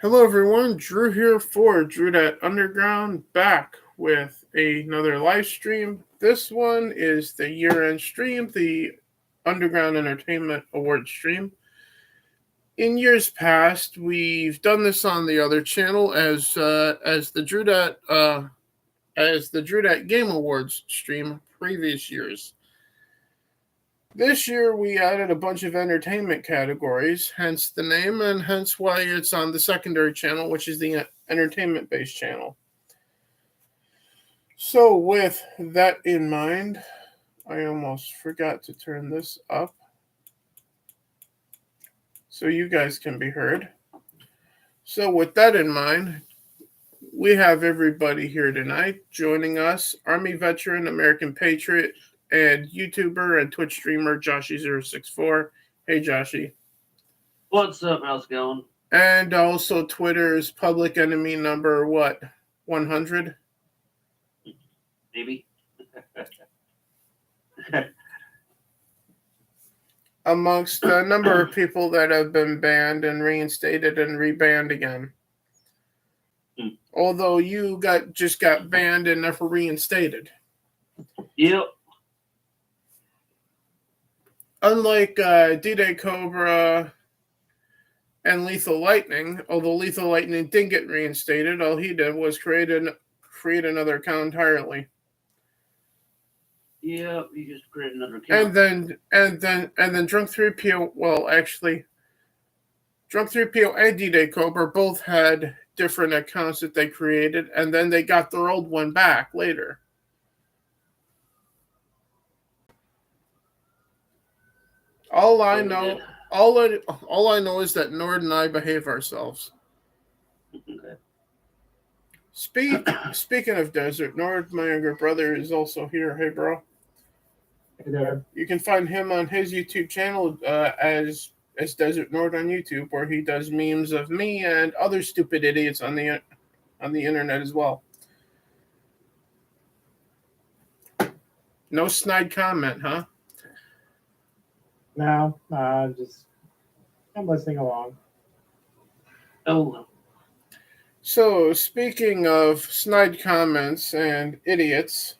Hello, everyone. Drew here for Drew Underground, back with another live stream. This one is the year-end stream, the Underground Entertainment Award stream. In years past, we've done this on the other channel as the Drew Game Awards stream previous years. This year, we added a bunch of entertainment categories, hence the name, and hence why it's on the secondary channel, which is the entertainment-based channel. So, with that in mind, I almost forgot to turn this up so you guys can be heard. So, with that in mind, we have everybody here tonight joining us: Army veteran, American patriot, and YouTuber and Twitch streamer Joshy064. Hey, Joshy. What's up? How's it going? And also Twitter's public enemy number, what, 100? Maybe. Amongst a number of people that have been banned and reinstated and rebanned again. Although you just got banned and never reinstated. Yep. Unlike D-Day Cobra and Lethal Lightning, although Lethal Lightning didn't get reinstated, all he did was create another account entirely. Yeah, you just created another account. And then Drunk 3PO, well, actually, Drunk 3PO and D-Day Cobra both had different accounts that they created, and then they got their old one back later. All I know is that Nord and I behave ourselves. Okay. Speaking of Desert, Nord, my younger brother, is also here. Hey, bro. Hey there. You can find him on his YouTube channel as Desert Nord on YouTube, where he does memes of me and other stupid idiots on the internet as well. No snide comment, huh? No, I'm listening along. Oh. So, speaking of snide comments and idiots,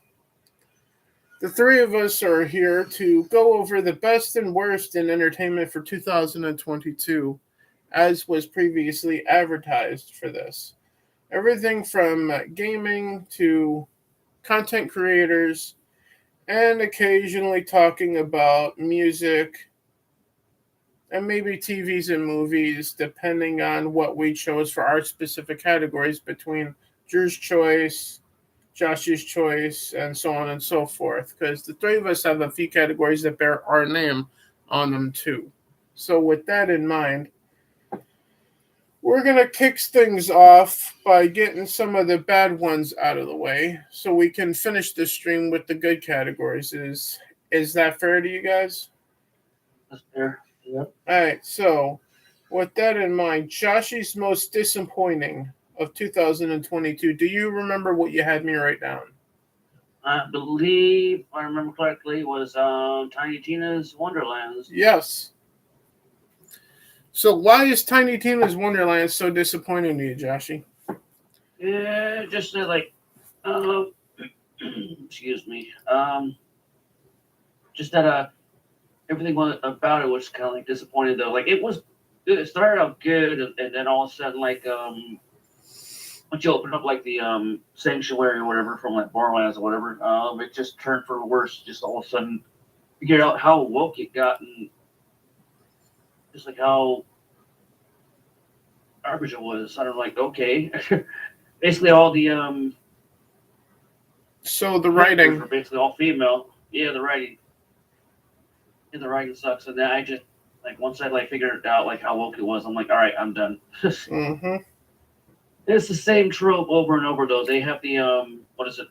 the three of us are here to go over the best and worst in entertainment for 2022, as was previously advertised for this. Everything from gaming to content creators, and occasionally talking about music and maybe TVs and movies, depending on what we chose for our specific categories between Drew's Choice, Josh's Choice, and so on and so forth. Because the three of us have a few categories that bear our name on them too. So with that in mind, we're going to kick things off by getting some of the bad ones out of the way so we can finish the stream with the good categories. Is that fair to you guys? That's fair. Yep. All right, so with that in mind, Joshy's most disappointing of 2022. Do you remember what you had me write down? I believe, if I remember correctly, was Tiny Tina's Wonderlands. Yes. So why is Tiny Tina's Wonderland so disappointing to you, Joshy? Yeah, just like, excuse me. Just that everything about it was kind of like disappointing though. Like it started out good, and then all of a sudden, like once you open up like the sanctuary or whatever from like Borderlands or whatever, it just turned for the worse. Just all of a sudden, figured out how woke it got, and just like how garbage it was. I don't like okay. Basically, all the So the writing were basically all female. Yeah, the writing. And the writing sucks, and then I just like once I like figured out like how woke it was, I'm like, all right, I'm done. Mm-hmm. It's the same trope over and over though. They have the what is it?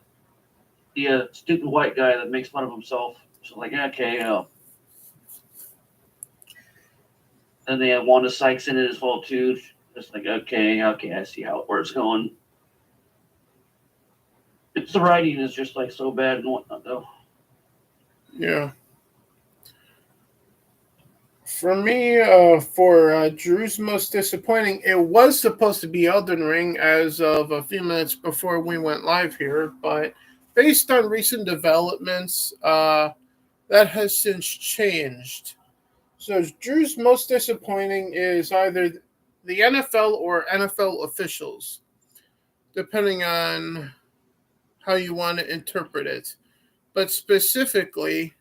The stupid white guy that makes fun of himself. So like, okay, and they have Wanda Sykes in it as well too. Just like, okay, I see how where it's going. It's the writing is just like so bad and whatnot though. Yeah. For me, for Drew's most disappointing, it was supposed to be Elden Ring as of a few minutes before we went live here, but based on recent developments, that has since changed. So Drew's most disappointing is either the NFL or NFL officials, depending on how you want to interpret it. But specifically,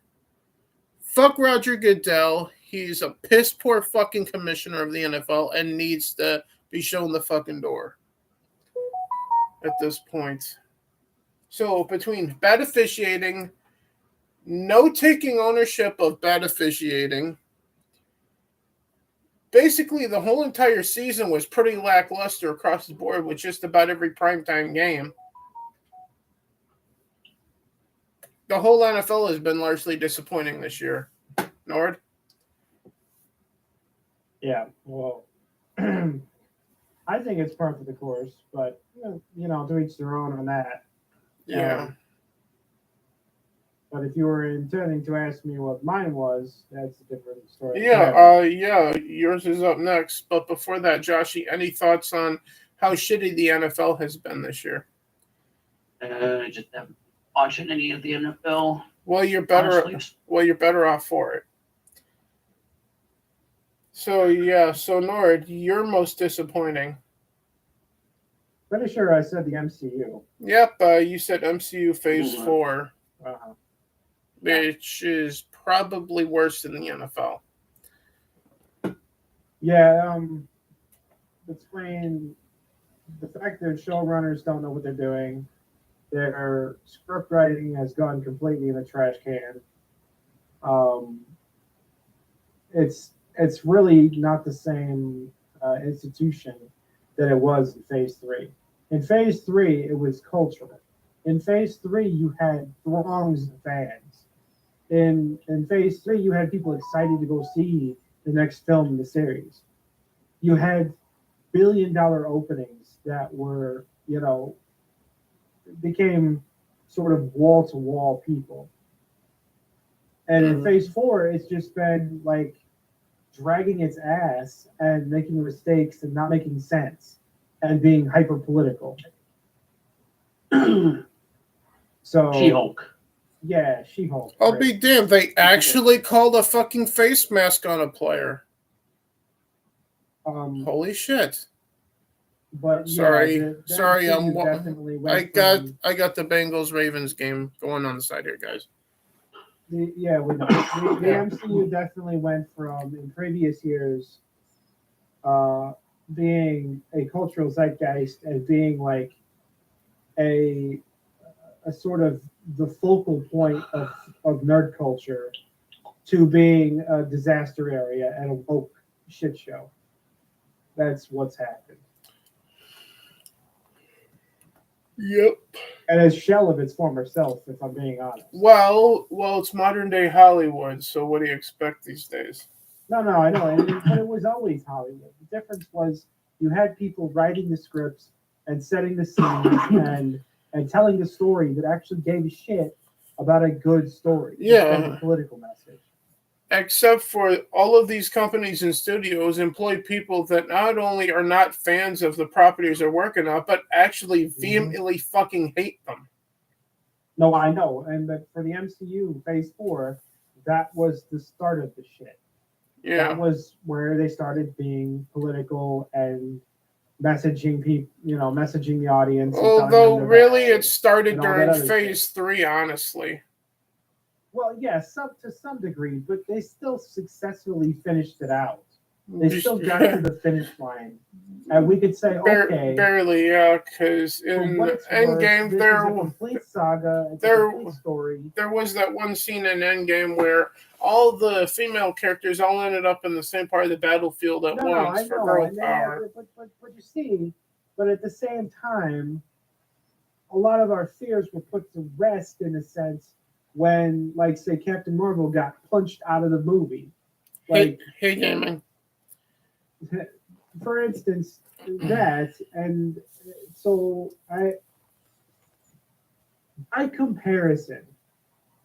fuck Roger Goodell. He's a piss poor fucking commissioner of the NFL and needs to be shown the fucking door at this point. So between bad officiating, no taking ownership of bad officiating, basically the whole entire season was pretty lackluster across the board with just about every primetime game. The whole NFL has been largely disappointing this year. Nord? Yeah, well, I think it's part of the course, but to each their own on that. Yeah. But if you were intending to ask me what mine was, that's a different story. Yeah, yours is up next. But before that, Joshy, any thoughts on how shitty the NFL has been this year? I just haven't watching any of the NFL. Well, you're better. Honestly. Well, you're better off for it. So Nord, you're most disappointing. Pretty sure I said the MCU. Yep, you said MCU Phase 4, Uh-huh. which is probably worse than the NFL. Yeah, between the fact that showrunners don't know what they're doing, their script writing has gone completely in the trash can. It's really not the same institution that it was in Phase 3. In Phase 3, it was cultural. In Phase 3, you had throngs of fans. In Phase 3, you had people excited to go see the next film in the series. You had billion-dollar openings that were, became sort of wall-to-wall people. And in Phase 4, it's just been like dragging its ass and making mistakes and not making sense and being hyper political. So She-Hulk. Yeah, She-Hulk. I'll be damned. They actually called a fucking face mask on a player. Holy shit. But sorry, I got the Bengals Ravens game going on the side here, guys. We know. The MCU definitely went from in previous years being a cultural zeitgeist and being like a sort of the focal point of nerd culture to being a disaster area and a woke shit show. That's what's happened. Yep. And a shell of its former self, if I'm being honest. Well, it's modern day Hollywood, so what do you expect these days? No, I know, but it was always Hollywood. The difference was you had people writing the scripts and setting the scenes and telling the story that actually gave a shit about a good story. Instead of a political message. Except for all of these companies and studios employ people that not only are not fans of the properties they're working on, but actually vehemently fucking hate them. No, I know. But for the MCU Phase 4, that was the start of the shit. Yeah. That was where they started being political and messaging people, messaging the audience. Although really it started during Phase 3, honestly. Well, yes, to some degree, but they still successfully finished it out. They still got to the finish line, and we could say, okay, barely, yeah, because in Endgame there was a complete saga, a complete story. There was that one scene in Endgame where all the female characters all ended up in the same part of the battlefield at once for girl power. But you see, but at the same time, a lot of our fears were put to rest in a sense. When, like, say, Captain Marvel got punched out of the movie. Like, hey, gaming. For instance, that, and so by comparison,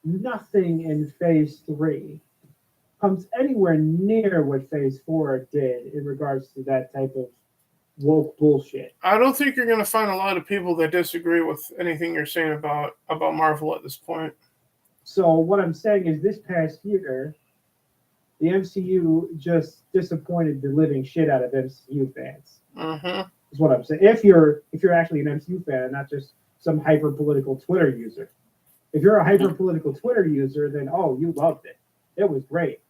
nothing in Phase 3 comes anywhere near what Phase 4 did in regards to that type of woke bullshit. I don't think you're going to find a lot of people that disagree with anything you're saying about Marvel at this point. So what I'm saying is, this past year, the MCU just disappointed the living shit out of MCU fans. Mm-hmm. Is what I'm saying. If you're actually an MCU fan, and not just some hyper political Twitter user. If you're a hyper political Twitter user, then you loved it. It was great.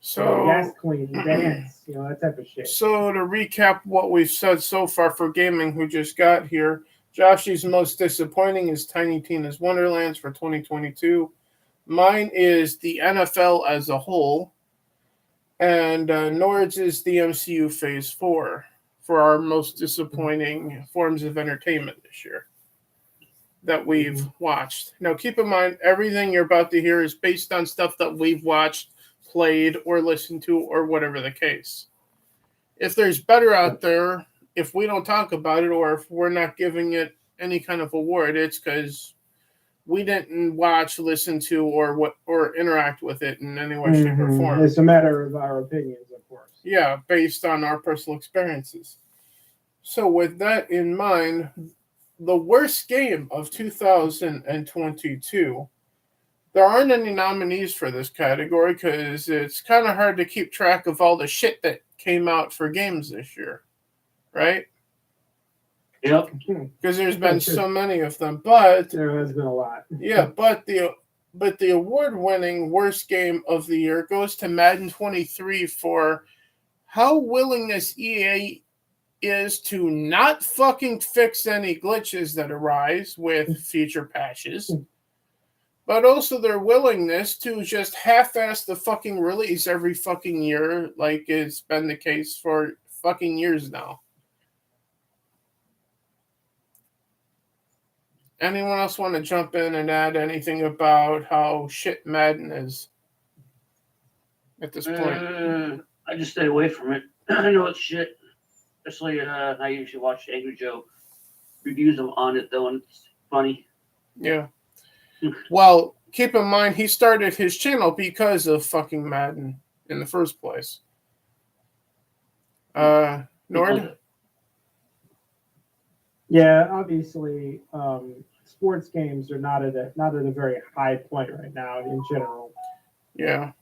So Gas Queen dance, that type of shit. So to recap what we've said so far for gaming, who just got here, Joshy's most disappointing is Tiny Tina's Wonderlands for 2022. Mine is the NFL as a whole, and Nord's is the MCU Phase 4 for our most disappointing forms of entertainment this year that we've watched. Now, keep in mind, everything you're about to hear is based on stuff that we've watched, played, or listened to, or whatever the case. If there's better out there, if we don't talk about it, or if we're not giving it any kind of award, it's because we didn't watch, listen to, or interact with it in any way, shape, or form. It's a matter of our opinions, of course. Yeah, based on our personal experiences. So with that in mind, the worst game of 2022, there aren't any nominees for this category because it's kind of hard to keep track of all the shit that came out for games this year, right? Yep. Because there's been so many of them, but there has been a lot. Yeah, but the award-winning worst game of the year goes to Madden 23 for how willing this EA is to not fucking fix any glitches that arise with future patches, but also their willingness to just half-ass the fucking release every fucking year, like it's been the case for fucking years now. Anyone else want to jump in and add anything about how shit Madden is at this point? I just stay away from it. I know it's shit. Especially, I usually watch Angry Joe reviews on it, though, and it's funny. Yeah. Well, keep in mind, he started his channel because of fucking Madden in the first place. Nord? Yeah, obviously, sports games are not at a very high point right now in general. Yeah.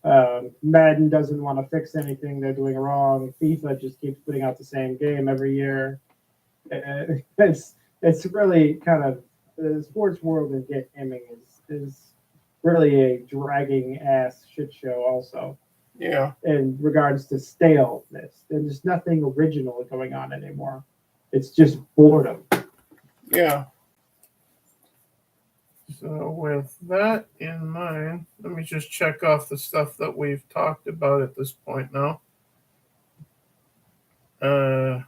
Madden doesn't want to fix anything they're doing wrong. FIFA just keeps putting out the same game every year. It's really kind of the sports world in gaming is really a dragging ass shit show. Also, Yeah. in regards to staleness, there's nothing original going on anymore. It's just boredom. Yeah. So with that in mind, let me just check off the stuff that we've talked about at this point now. There's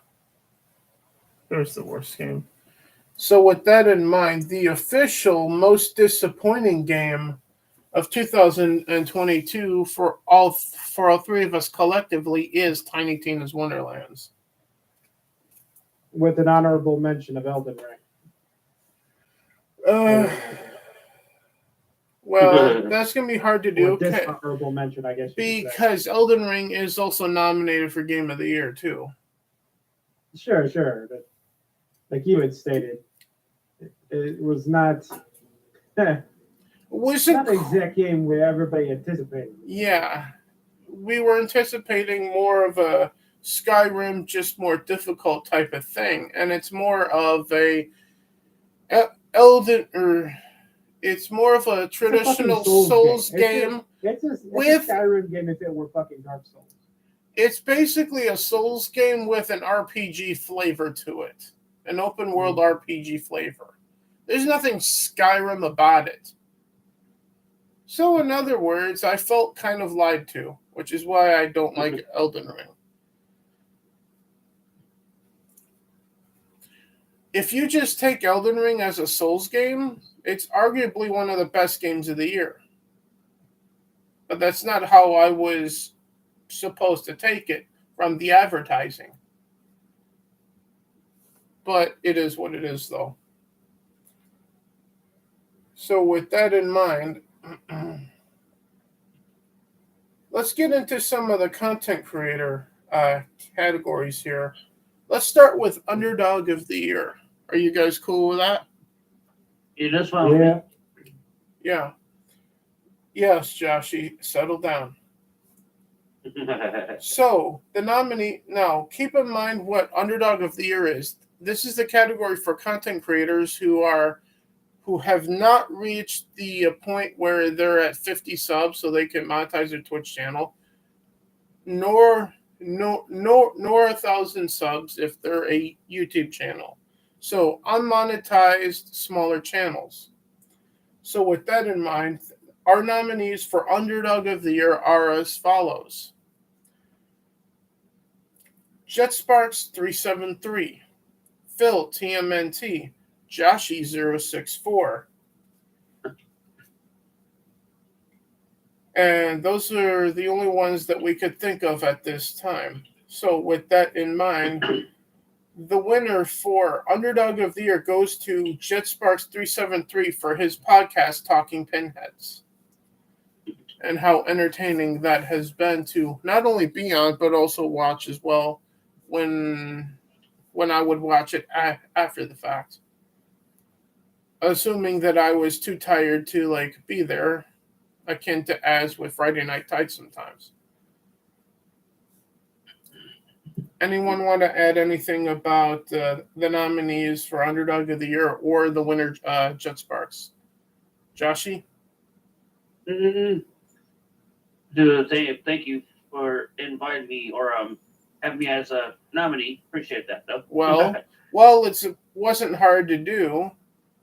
the worst game. So with that in mind, the official most disappointing game of 2022 for all three of us collectively is Tiny Tina's Wonderlands. With an honorable mention of Elden Ring. Well, that's going to be hard to do. Dishonorable mention, I guess. Because Elden Ring is also nominated for Game of the Year, too. Sure. But like you had stated, it was not... Was not the exact game where everybody anticipated. Yeah. We were anticipating more of a Skyrim, just more difficult type of thing. And it's more of a it's more of a traditional Souls game. It's a Skyrim game if it were fucking Dark Souls. It's basically a Souls game with an RPG flavor to it. An open world RPG flavor. There's nothing Skyrim about it. So in other words, I felt kind of lied to, which is why I don't like Elden Ring. If you just take Elden Ring as a Souls game, it's arguably one of the best games of the year. But that's not how I was supposed to take it from the advertising. But it is what it is, though. So with that in mind, let's get into some of the content creator categories here. Let's start with Underdog of the Year. Are you guys cool with that? It is fun. Yeah. Yeah. Yes, Joshy, settle down. So, the nominee, now keep in mind what Underdog of the Year is. This is the category for content creators who have not reached the point where they're at 50 subs so they can monetize their Twitch channel, nor 1,000 subs if they're a YouTube channel. So unmonetized smaller channels. So with that in mind, our nominees for Underdog of the Year are as follows: JetSparks 373, Phil TMNT, Joshy 064. And those are the only ones that we could think of at this time. So with that in mind, the winner for Underdog of the Year goes to JetSparks 373 for his podcast Talking Pinheads. And how entertaining that has been to not only be on, but also watch as well when I would watch it after the fact. Assuming that I was too tired to be there, akin to as with Friday Night Tights sometimes. Anyone want to add anything about the nominees for Underdog of the Year or the winner, JetSparks? Joshy? Dude, thank you for inviting me or having me as a nominee. Appreciate that, though. Well, it wasn't hard to do.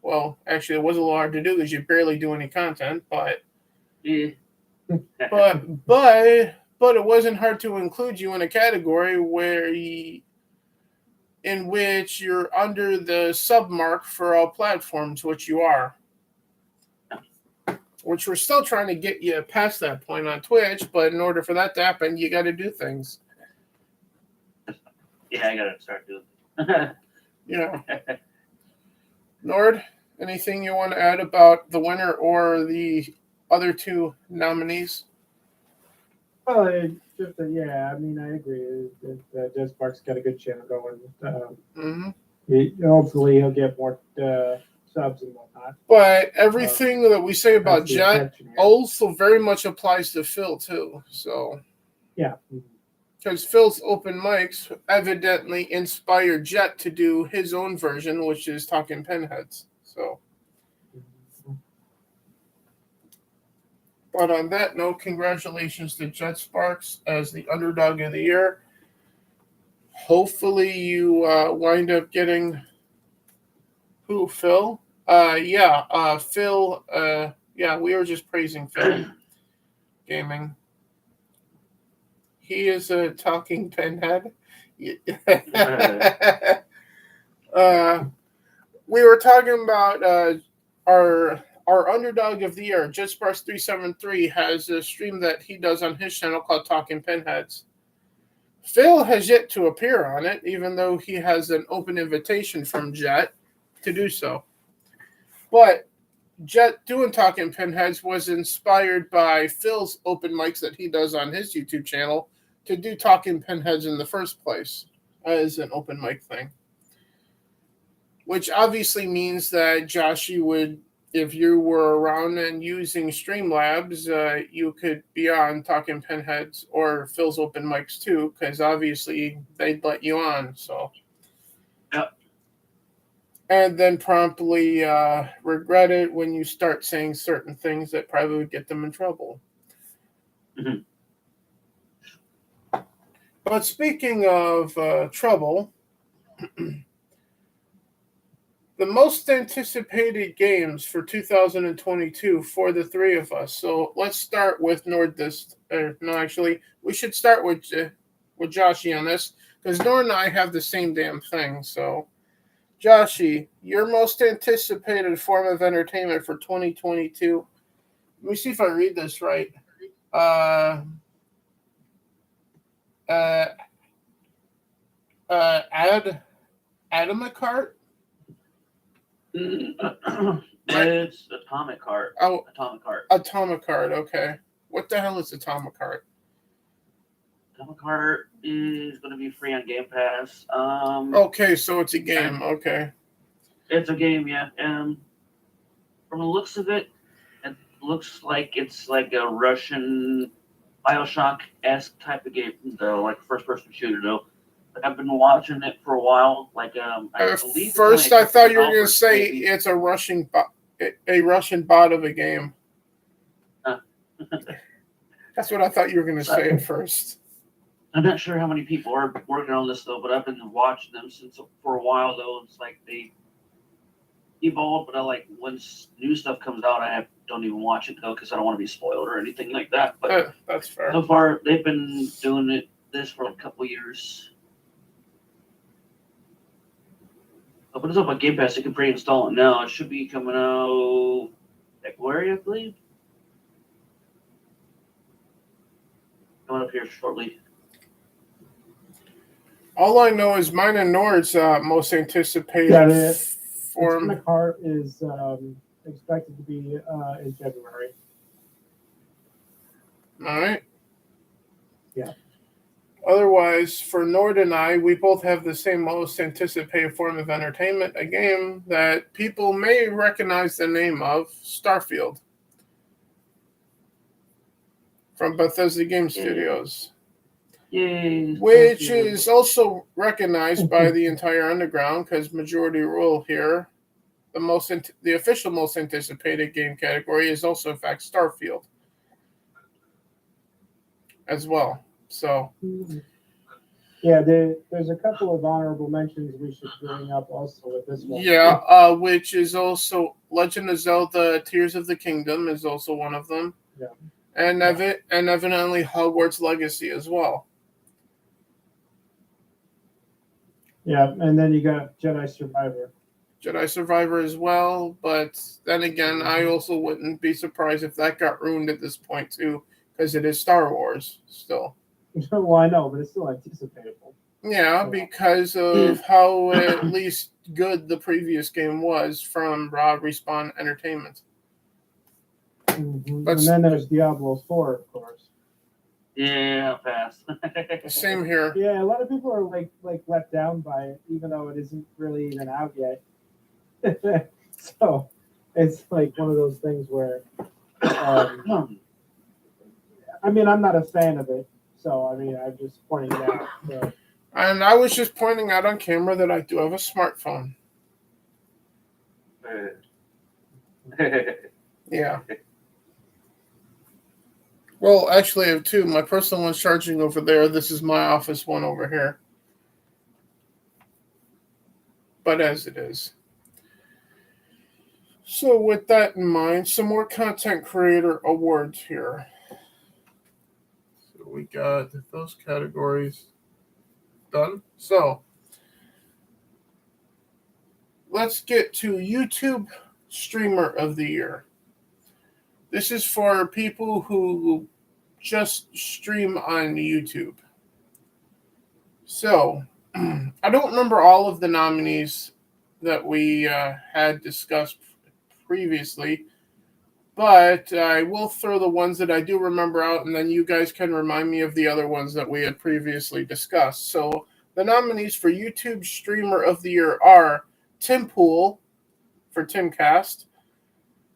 Well, actually, it was a little hard to do because you barely do any content, but yeah. but it wasn't hard to include you in a category in which you're under the sub mark for all platforms, which you are. Which we're still trying to get you past that point on Twitch, but in order for that to happen, you got to do things. Yeah, I gotta start doing. Yeah. Nord, anything you want to add about the winner or the other two nominees? Well, I mean, I agree that JetSparks got a good channel going. Hopefully, he'll get more subs and whatnot. But everything that we say about That's the Jet intention here. also very much applies to Phil too. So Yeah. because Phil's open mics evidently inspired Jet to do his own version, which is Talking Pinheads. So, but on that note, congratulations to JetSparks as the Underdog of the Year. Hopefully, you wind up getting who, Phil? Phil. We were just praising Phil Gaming. He is a talking pinhead. We were talking about our Underdog of the Year. JetSparks 373 has a stream that he does on his channel called Talking Pinheads. Phil has yet to appear on it, even though he has an open invitation from Jet to do so. But Jet doing Talking Pinheads was inspired by Phil's open mics that he does on his YouTube channel to do Talking Pinheads in the first place as an open mic thing. Which obviously means that Joshy would, if you were around and using Streamlabs, you could be on Talking Pinheads or Phil's open mics too, because obviously they'd let you on. So. Yep. And then promptly regret it when you start saying certain things that probably would get them in trouble. Mm-hmm. But speaking of trouble, the most anticipated games for 2022 for the three of us. So let's start with Nord this. We should start with Joshy on this because Nord and I have the same damn thing. So, Joshy, your most anticipated form of entertainment for 2022. Let me see if I read this right. Atomicart? It's Atomic Heart. Oh, Atomic Heart. Atomicart, okay. What the hell is Atomicart? Atomic Heart is going to be free on Game Pass. Okay, so it's a game. Okay. It's a game, yeah. From the looks of it, it looks like it's like a Russian Bioshock-esque type of game, though, like first-person shooter, though. Like, I've been watching it for a while. Like, I believe it's First, only a I thought you were couple going to hours, say maybe. it's a Russian bot of a game. That's what I thought you were going to say at first. I'm not sure how many people are working on this though, but I've been watching them since for a while though. It's like they evolve, but I like once new stuff comes out, don't even watch it though because I don't want to be spoiled or anything like that. But That's fair. so far, they've been doing this for a couple years. But it's up on Game Pass. You can pre-install it now. It should be coming out February, I believe. Coming up here shortly. All I know is mine and Nord's most anticipated form. Atomic Heart is expected to be in February. All right. Yeah. Otherwise, for Nord and I, we both have the same most anticipated form of entertainment, a game that people may recognize the name of, Starfield, from Bethesda Game Studios. Yay! Which is also recognized by the entire underground because majority rule here, the official most anticipated game category is also in fact Starfield as well. So yeah, there's a couple of honorable mentions we should bring up also with this one. yeah, which is also Legend of Zelda: Tears of the Kingdom is also one of them. Yeah, and evidently Hogwarts Legacy as well. Yeah, and then you got Jedi Survivor as well, but then again, I also wouldn't be surprised if that got ruined at this point too, because it is Star Wars still. Well, I know, but it's still anticipatable. Yeah, because of how at least good the previous game was from Respawn Entertainment. Mm-hmm. And then there's Diablo 4, of course. Yeah, fast. Same here. Yeah, a lot of people are like let down by it, even though it isn't really even out yet. So it's like one of those things where, I mean, I'm not a fan of it, so I mean, I'm just pointing it out. So. And I was just pointing out on camera that I do have a smartphone. Yeah. Well, actually, I have two. My personal one's charging over there. This is my office one over here. But as it is. So with that in mind, some more content creator awards here. So we got those categories done. So let's get to YouTube Streamer of the Year. This is for people who just stream on YouTube. So, I don't remember all of the nominees that we had discussed previously, but I will throw the ones that I do remember out, and then you guys can remind me of the other ones that we had previously discussed. So, the nominees for YouTube Streamer of the Year are Tim Pool for Timcast,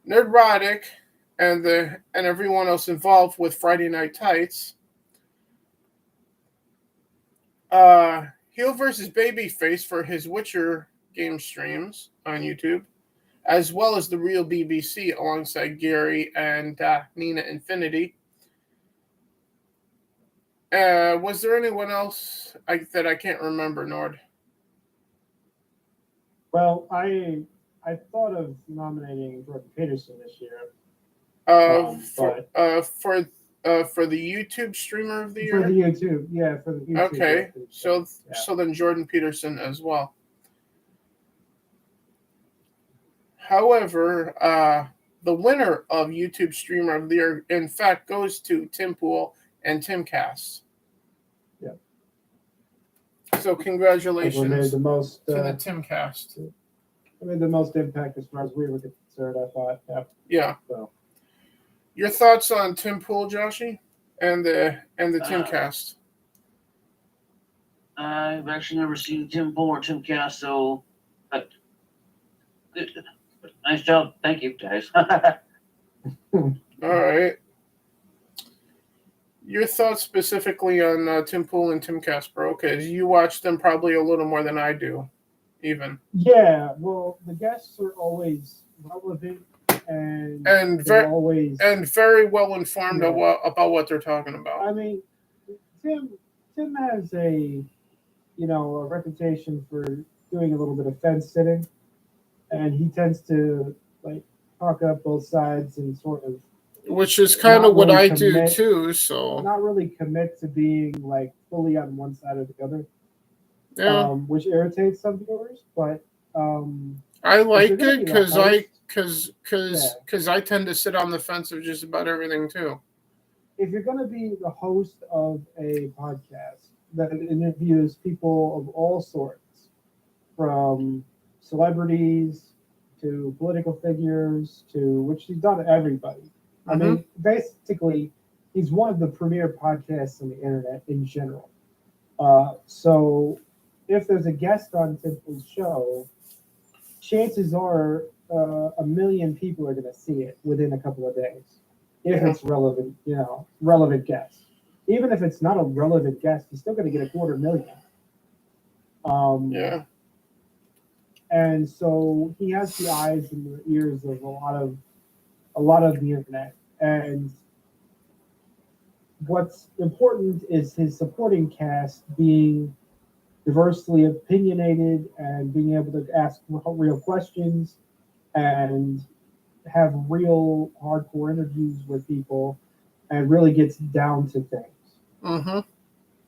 Nerdrotic, and everyone else involved with Friday Night Tights. Heel versus Babyface for his Witcher game streams on YouTube, as well as the Real BBC alongside Gary and Nina Infinity. Was there anyone else that I can't remember, Nord? Well, I thought of nominating Jordan Peterson this year. For the YouTube Streamer of the Year? For the YouTube, yeah, for the YouTube. Okay, so then Jordan Peterson as well. However, the winner of YouTube Streamer of the Year, in fact, goes to Tim Pool and Timcast. Yeah. So congratulations made the most, to the Timcast. I made the most impact as far as we were concerned, I thought. Yeah. So. Your thoughts on Tim Pool, Joshy, and the Timcast? I've actually never seen Tim Pool or Tim Cass, so nice job. Thank you, guys. All right. Your thoughts specifically on Tim Pool and Tim Casper, because you watch them probably a little more than I do, even. Yeah, well, the guests are always relevant and And they're very always. very well informed Yeah. about what they're talking about. I mean, Tim has a a reputation for doing a little bit of fence sitting, and he tends to like talk up both sides and sort of Which is kind not of what really I do commit- too. So not really commit to being like fully on one side or the other, yeah, which irritates some viewers. But I like you're gonna it be the because I tend to sit on the fence of just about everything too. if you're going to be the host of a podcast that interviews people of all sorts, from celebrities to political figures to which he's done everybody. I mean, basically, he's one of the premier podcasts on the internet in general. So if there's a guest on Timple's show, chances are a million people are going to see it within a couple of days if it's relevant, relevant guest. Even if it's not a relevant guest, he's still going to get 250,000. Yeah. And so he has the eyes and the ears of a lot of the internet. And what's important is his supporting cast being diversely opinionated and being able to ask real questions and have real hardcore interviews with people and really gets down to things.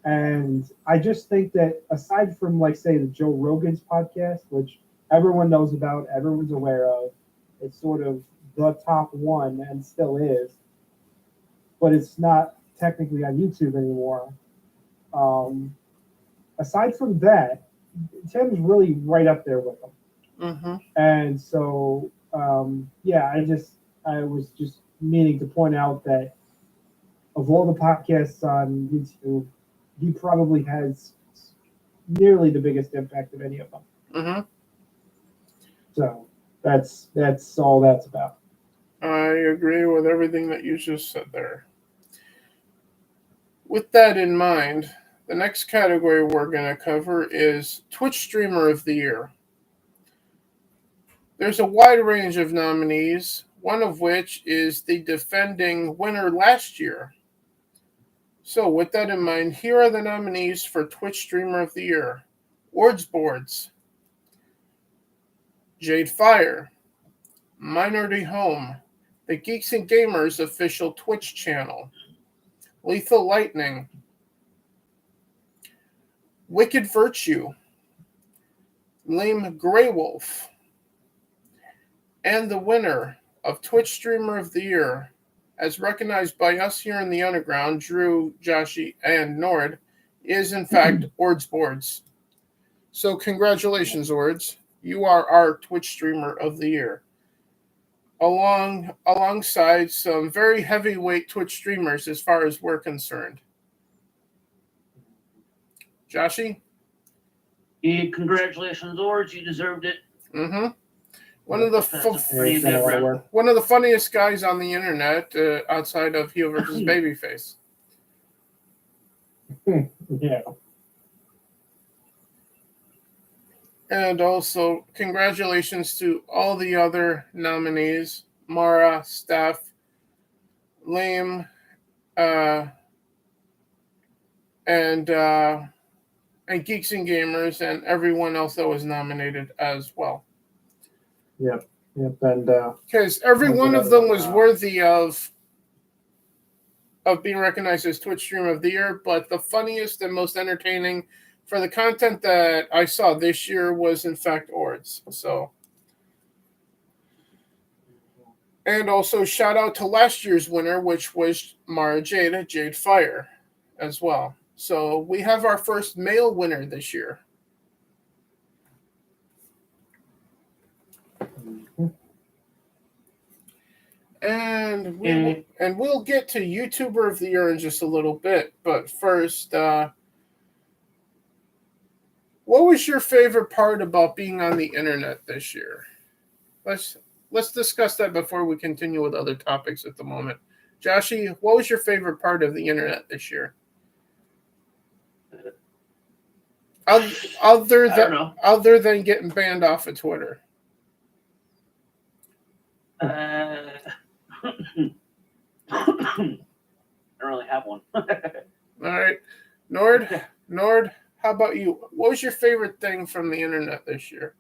And I just think that aside from like say the Joe Rogan's podcast, which everyone knows about, everyone's aware of, it's sort of the top one and still is, but it's not technically on YouTube anymore. Aside from that, Tim's really right up there with them. And so, I was just meaning to point out that of all the podcasts on YouTube, he probably has nearly the biggest impact of any of them. So that's all that's about. I agree with everything that you just said there. With that in mind, the next category we're going to cover is Twitch Streamer of the Year. There's a wide range of nominees, one of which is the defending winner last year. So with that in mind, here are the nominees for Twitch Streamer of the Year. Wordsboards, Jade Fire, Minority Home, the Geeks and Gamers official Twitch channel, Lethal Lightning, Wicked Virtue, Lame Grey Wolf, and the winner of Twitch Streamer of the Year, as recognized by us here in the Underground, Drew, Joshi, and Nord, is in fact Ordsboards. So congratulations, Ords. You are our Twitch Streamer of the Year. Alongside some very heavyweight Twitch streamers as far as we're concerned. Joshi? Congratulations, Ords. You deserved it. One of the funniest guys on the internet outside of Heel versus Babyface. Yeah. And also, congratulations to all the other nominees: Mara, Steph, Lame, and Geeks and Gamers, and everyone else that was nominated as well. Yep, and because every one of them was worthy of being recognized as Twitch Streamer of the Year. But the funniest and most entertaining for the content that I saw this year was in fact Ords. So, and also shout out to last year's winner, which was Mara Jade Fire, as well. So we have our first male winner this year. And we'll get to YouTuber of the Year in just a little bit. But first, what was your favorite part about being on the internet this year? Let's discuss that before we continue with other topics at the moment. Joshy, what was your favorite part of the internet this year? Other I don't know. than getting banned off of Twitter. I don't really have one. All right. Nord, how about you? What was your favorite thing from the internet this year?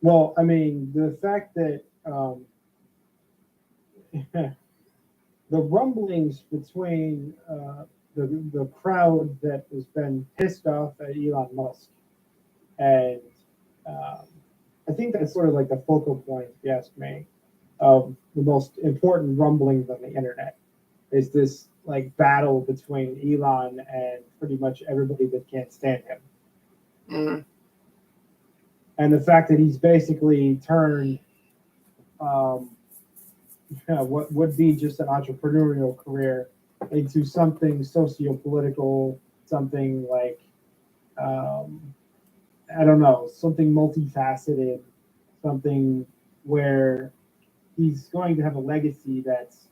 Well, I mean, the fact that the rumblings between the crowd that has been pissed off at Elon Musk, and I think that's sort of like the focal point, if you ask me, of the most important rumblings on the internet is this like battle between Elon and pretty much everybody that can't stand him. Mm. And the fact that he's basically turned what would be just an entrepreneurial career into something socio-political, something like I don't know, something multifaceted, something where he's going to have a legacy that's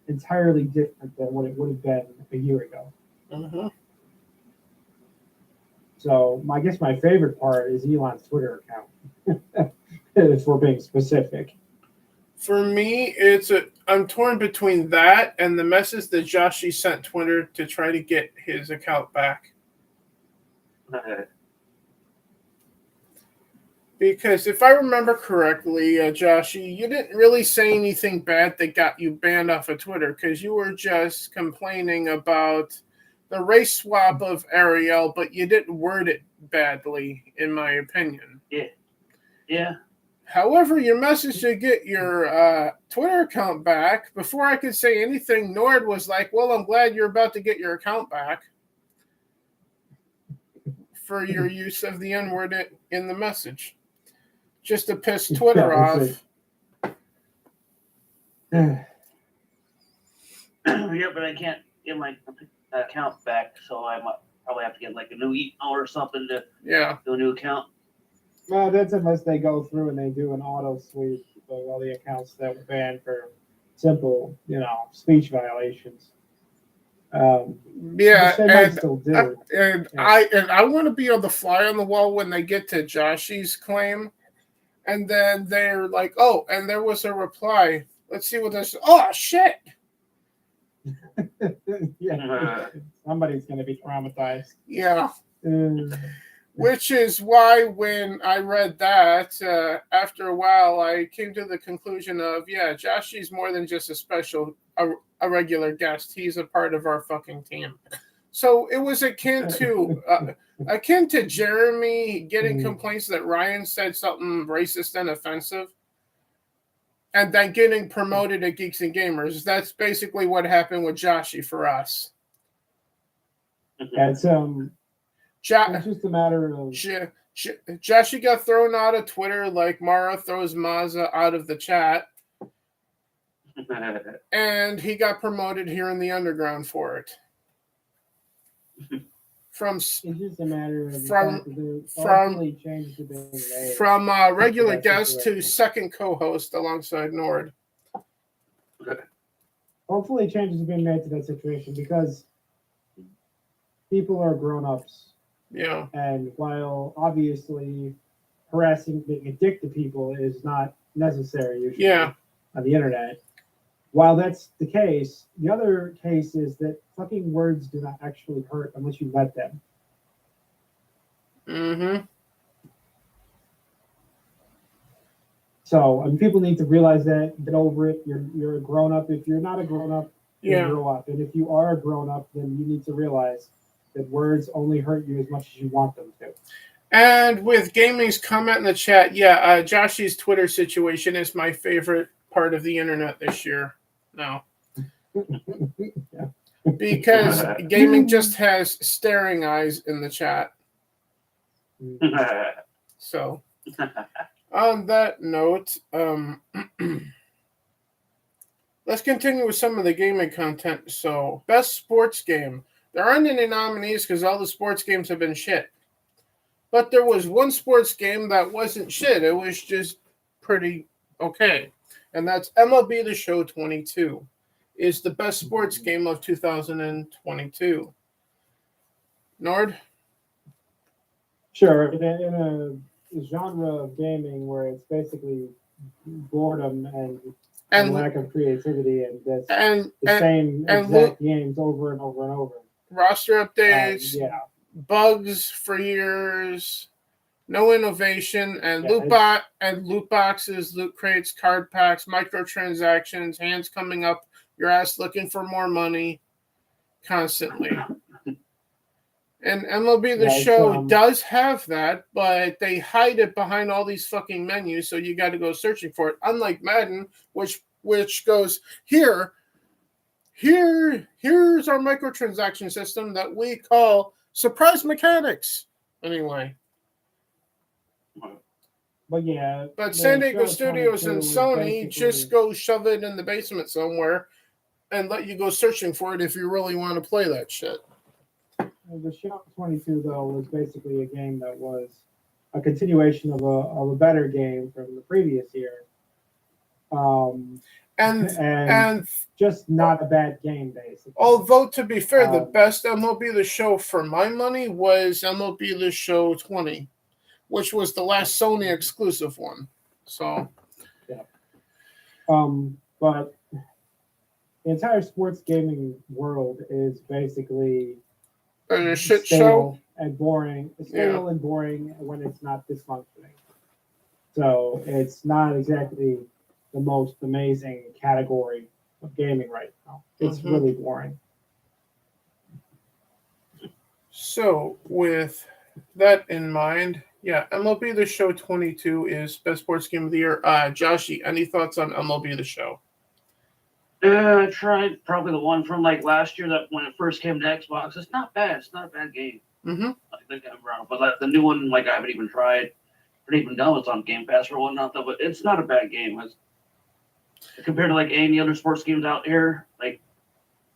entirely different than what it would have been a year ago. Mm-hmm. So I guess my favorite part is Elon's Twitter account, if we're being specific. For me, I'm torn between that and the message that Joshy sent Twitter to try to get his account back. Because if I remember correctly, Joshy, you didn't really say anything bad that got you banned off of Twitter because you were just complaining about the race swap of Ariel, but you didn't word it badly, in my opinion. Yeah. However, your message to get your Twitter account back, before I could say anything, Nord was like, well, I'm glad you're about to get your account back for your use of the N-word in the message. Just to piss Twitter off. Yeah, but I can't get my account back, so I might probably have to get like a new email or something to do a new account. Well, that's unless they go through and they do an auto sweep of all the accounts that were banned for simple, speech violations. Yeah, they might still do. I want to be on the fly on the wall when they get to Joshy's claim, and then they're like, "Oh," and there was a reply. Let's see what this. Oh shit! Yeah, somebody's going to be traumatized. Yeah. Which is why when I read that, after a while, I came to the conclusion of, yeah, Joshy's more than just a regular guest. He's a part of our fucking team. So it was akin to Jeremy getting complaints that Ryan said something racist and offensive, and then getting promoted at Geeks and Gamers. That's basically what happened with Joshy for us. It's just a matter of Joshy got thrown out of Twitter like Mara throws Mazza out of the chat, and he got promoted here in the underground for it. It's just a matter of from regular guest to second co-host alongside Nord. Hopefully, changes have been made to that situation because people are grown-ups. Yeah. And while obviously harassing, being a dick to people is not necessary usually on the internet, while that's the case, the other case is that fucking words do not actually hurt unless you let them. Mm-hmm. So, people need to realize that, get over it. You're a grown-up. If you're not a grown-up, you grow up. And if you are a grown-up, then you need to realize that words only hurt you as much as you want them to. And with Gaming's comment in the chat, Joshy's Twitter situation is my favorite part of the internet this year. No. Because Gaming just has staring eyes in the chat. So, on that note, let's continue with some of the gaming content. So, best sports game. There aren't any nominees because all the sports games have been shit. But there was one sports game that wasn't shit. It was just pretty okay. And that's MLB The Show 22. Is the best sports game of 2022. Nord? Sure, in a genre of gaming where it's basically boredom and And lack of creativity and just and the and, same and exact games over and over and over. roster updates, Yeah, bugs for years, no innovation, and Yeah, loot boxes, loot crates, card packs, microtransactions, hands coming up your ass looking for more money constantly. And MLB The yeah, it's Show does have that, but they hide it behind all these fucking menus, so you got to go searching for it. Unlike Madden, which goes here's our microtransaction system that we call surprise mechanics. Anyway, but yeah. but the San Diego Show Studios 22 and was Sony basically- just go shove it in the basement somewhere and let you go searching for it if you really want to play that shit. The Show 22 though was basically a game that was a continuation of a better game from the previous year. And and just not a bad game, basically. although, to be fair, the Um, best MLB The Show for my money was MLB The Show 20, which was the last Sony exclusive one. So, but the entire sports gaming world is basically a shit stale show. and boring. Stale and boring when it's not dysfunctioning. So it's not exactly the most amazing category of gaming right now. It's Mhm. really boring. So, with that in mind, yeah, MLB The Show 22 is best sports game of the year. Joshy, any thoughts on MLB The Show? I tried probably the one from like last year that when it first came to Xbox. It's not bad. It's not a bad game. Mm-hmm. I think I'm wrong, but like, the new one, like I haven't even tried. I don't even know it's on Game Pass or whatnot though. But it's not a bad game. It's, compared to like any other sports games out here, like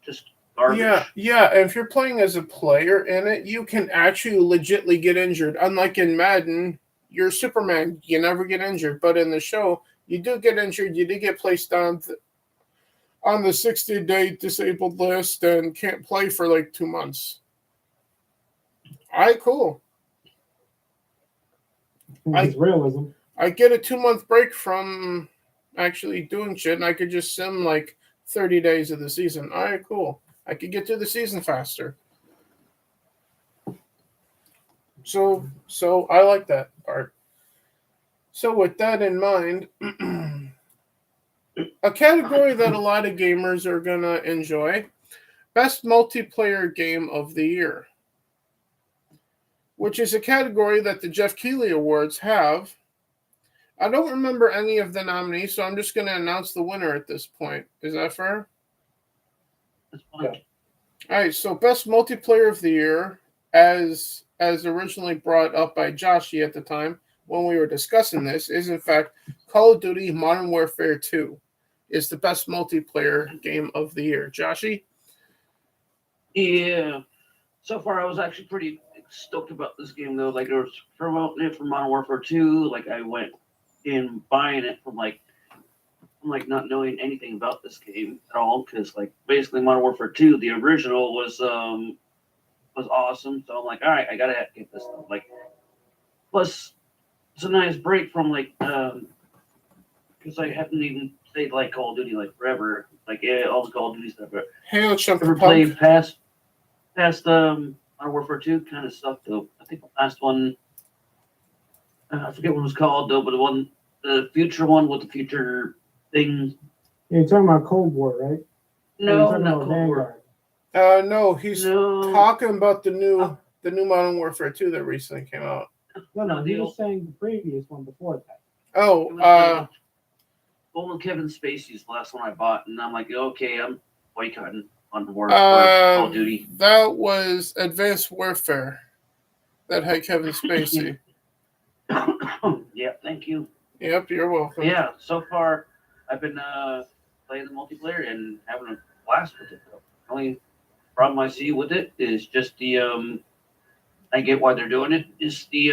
just garbage. Yeah. If you're playing as a player in it, you can actually legitly get injured. Unlike in Madden, you're Superman. You never get injured. But in the show, you do get injured. You do get placed on the 60-day disabled list and can't play for like 2 months. All right, cool. It's realism. I get a 2-month break from actually doing shit, and I could just sim like 30 days of the season. All right, cool. I could get through the season faster. So I like that part. So with that in mind, a category that a lot of gamers are gonna enjoy: best multiplayer game of the year, which is a category that the Jeff Keighley Awards have. I don't remember any of the nominees, so I'm just going to announce the winner at this point. Is that fair? It's fun. Yeah. All right, so best multiplayer of the year, as originally brought up by Joshy at the time when we were discussing this, is in fact Call of Duty Modern Warfare 2 is the best multiplayer game of the year. Joshy? Yeah. So far, I was actually pretty stoked about this game though. Like, there was promoting it for Modern Warfare 2. Like, I went in buying it from like not knowing anything about this game at all, because like basically Modern Warfare 2, the original was awesome. So I'm like, all right, I gotta get this stuff. Like, plus it's a nice break from like because I haven't even played like Call of Duty like forever. Like, yeah, all the Call of Duty stuff. But Hail Chunk ever of played Punk. past Modern Warfare 2? Kind of sucked though. I think the last one, I forget what it was called though, but the future one with the future thing. You're talking about Cold War, right? No, You're talking not about Cold War. Vanguard. No, he's No, talking about the new Modern Warfare 2 that recently came out. No, he the was saying the previous one before that. Oh, it was old Kevin Spacey's the last one I bought, and I'm like, okay, I'm boycotting Modern Warfare Call of Duty. that was Advanced Warfare that had Kevin Spacey. Yeah, thank you. Yep, you're welcome. Yeah, so far I've been playing the multiplayer and having a blast with it. Though. The only problem I see with it is just the I get why they're doing it. Is the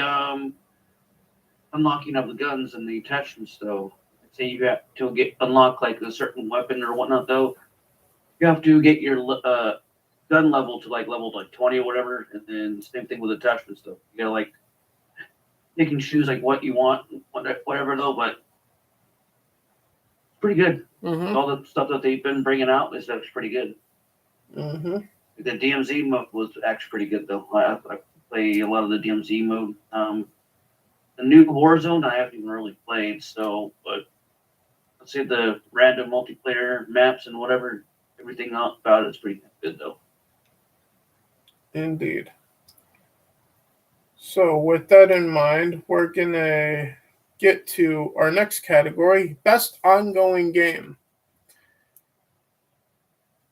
unlocking of the guns and the attachments, though. Say you have to unlock like a certain weapon or whatnot, though. You have to get your gun level to like level like 20 or whatever, and then same thing with attachments, though. You gotta like you can choose like what you want, whatever though, but pretty good. Mm-hmm. All the stuff that they've been bringing out, this stuff's pretty good. Mm-hmm. The DMZ mode was actually pretty good though. I play a lot of the DMZ mode. The new Warzone I haven't even really played, so but let's say the random multiplayer maps and whatever, everything about it's pretty good though. Indeed. So with that in mind, we're gonna get to our next category: best ongoing game.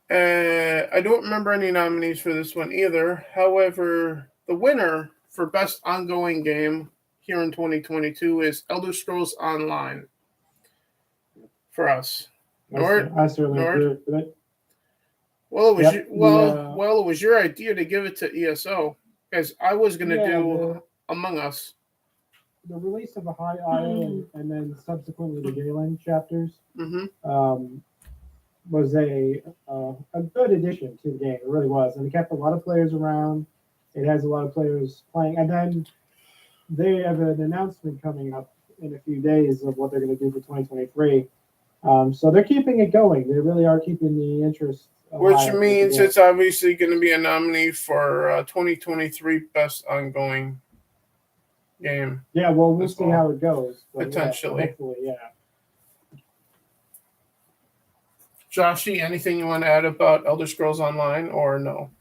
I don't remember any nominees for this one either. However, the winner for best ongoing game here in 2022 is Elder Scrolls Online. For us, Nord. I certainly Nord? agree with it. Well, it was Yep, it was your idea to give it to ESO because I was gonna Yeah, do Among Us. the release of the High Isle and then subsequently the Galen chapters Mm-hmm. was a good addition to the game. It really was, and it kept a lot of players around. It has a lot of players playing, and then they have an announcement coming up in a few days of what they're going to do for 2023. So they're keeping it going. They really are keeping the interest. Which alive with the means game. it's obviously going to be a nominee for 2023 best ongoing game. Yeah, well, we'll as see well. how it goes. But Potentially. yeah, hopefully, yeah. Joshy, anything you want to add about Elder Scrolls Online or no?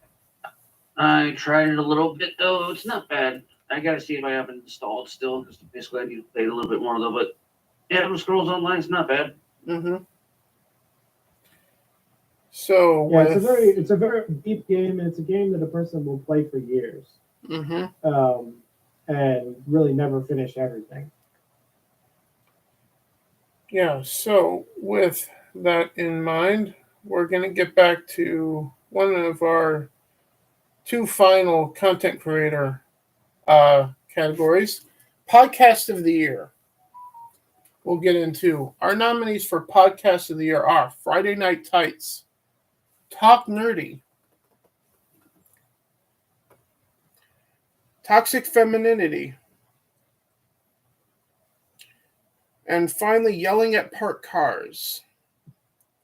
I tried it a little bit though. It's not bad. I gotta see if I have it installed still, because basically I need to play it a little bit more though. But yeah, Elder Scrolls Online is not bad. Mm-hmm. So Yeah, with it's a very deep game, and it's a game that a person will play for years, mm-hmm. and really never finish everything. Yeah, so with that in mind, we're going to get back to one of our two final content creator categories, Podcast of the Year. We'll get into our nominees for Podcast of the Year are Friday Night Tights, Talk Nerdy, Toxic Femininity, and finally Yelling at Parked Cars.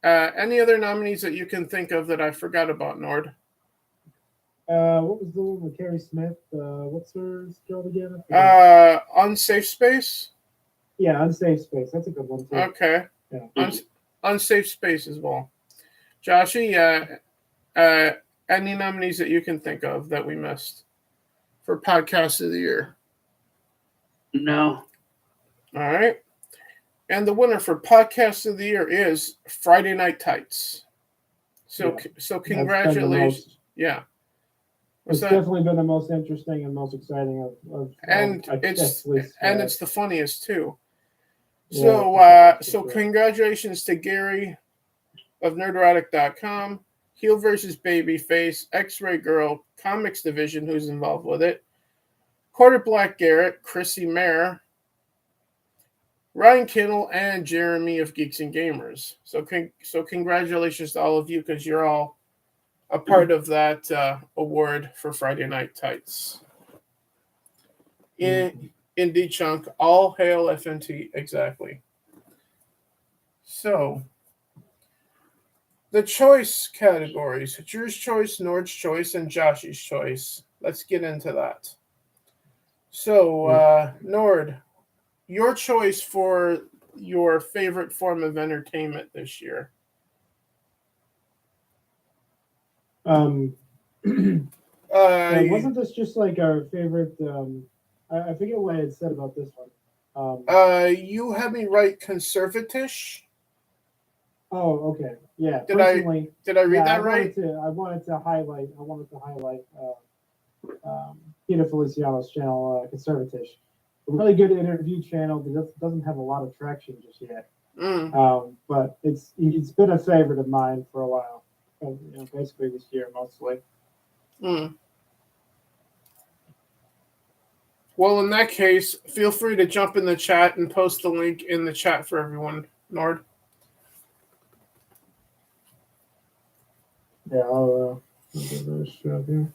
Any other nominees that you can think of that I forgot about, Nord? What was the one with Carrie Smith? What's her skill again? Unsafe Space? Yeah, Unsafe Space. That's a good one too. Okay. Yeah. Unsafe Space as well. Joshy, any nominees that you can think of that we missed for Podcast of the Year? No. All right. And the winner for Podcast of the Year is Friday Night Tights. So congratulations. Yeah. It's definitely been the most interesting and most exciting of it's the funniest too. Yeah, So congratulations to Gary of Nerderotic.com, Heel vs. Babyface, X-Ray Girl, Comics Division, who's involved with it, Quarter Black Garrett, Chrissy Mayer, Ryan Kinnell, and Jeremy of Geeks and Gamers. So congratulations to all of you, because you're all a part of that award for Friday Night Tights. Indie Chunk, all hail FNT, exactly. So, the choice categories: Drew's choice, Nord's choice, and Joshy's choice. Let's get into that. So, Nord, your choice for your favorite form of entertainment this year. Wasn't this just like our favorite? I forget what I had said about this one. You had me write conservatish. Oh, okay. Yeah. Did I read that right? I wanted to highlight Peter Feliciano's channel, Conservatish. A really good interview channel that doesn't have a lot of traction just yet. But it's been a favorite of mine for a while. Basically this year mostly. Well, in that case, feel free to jump in the chat and post the link in the chat for everyone, Nord. Yeah, I'll give this up here.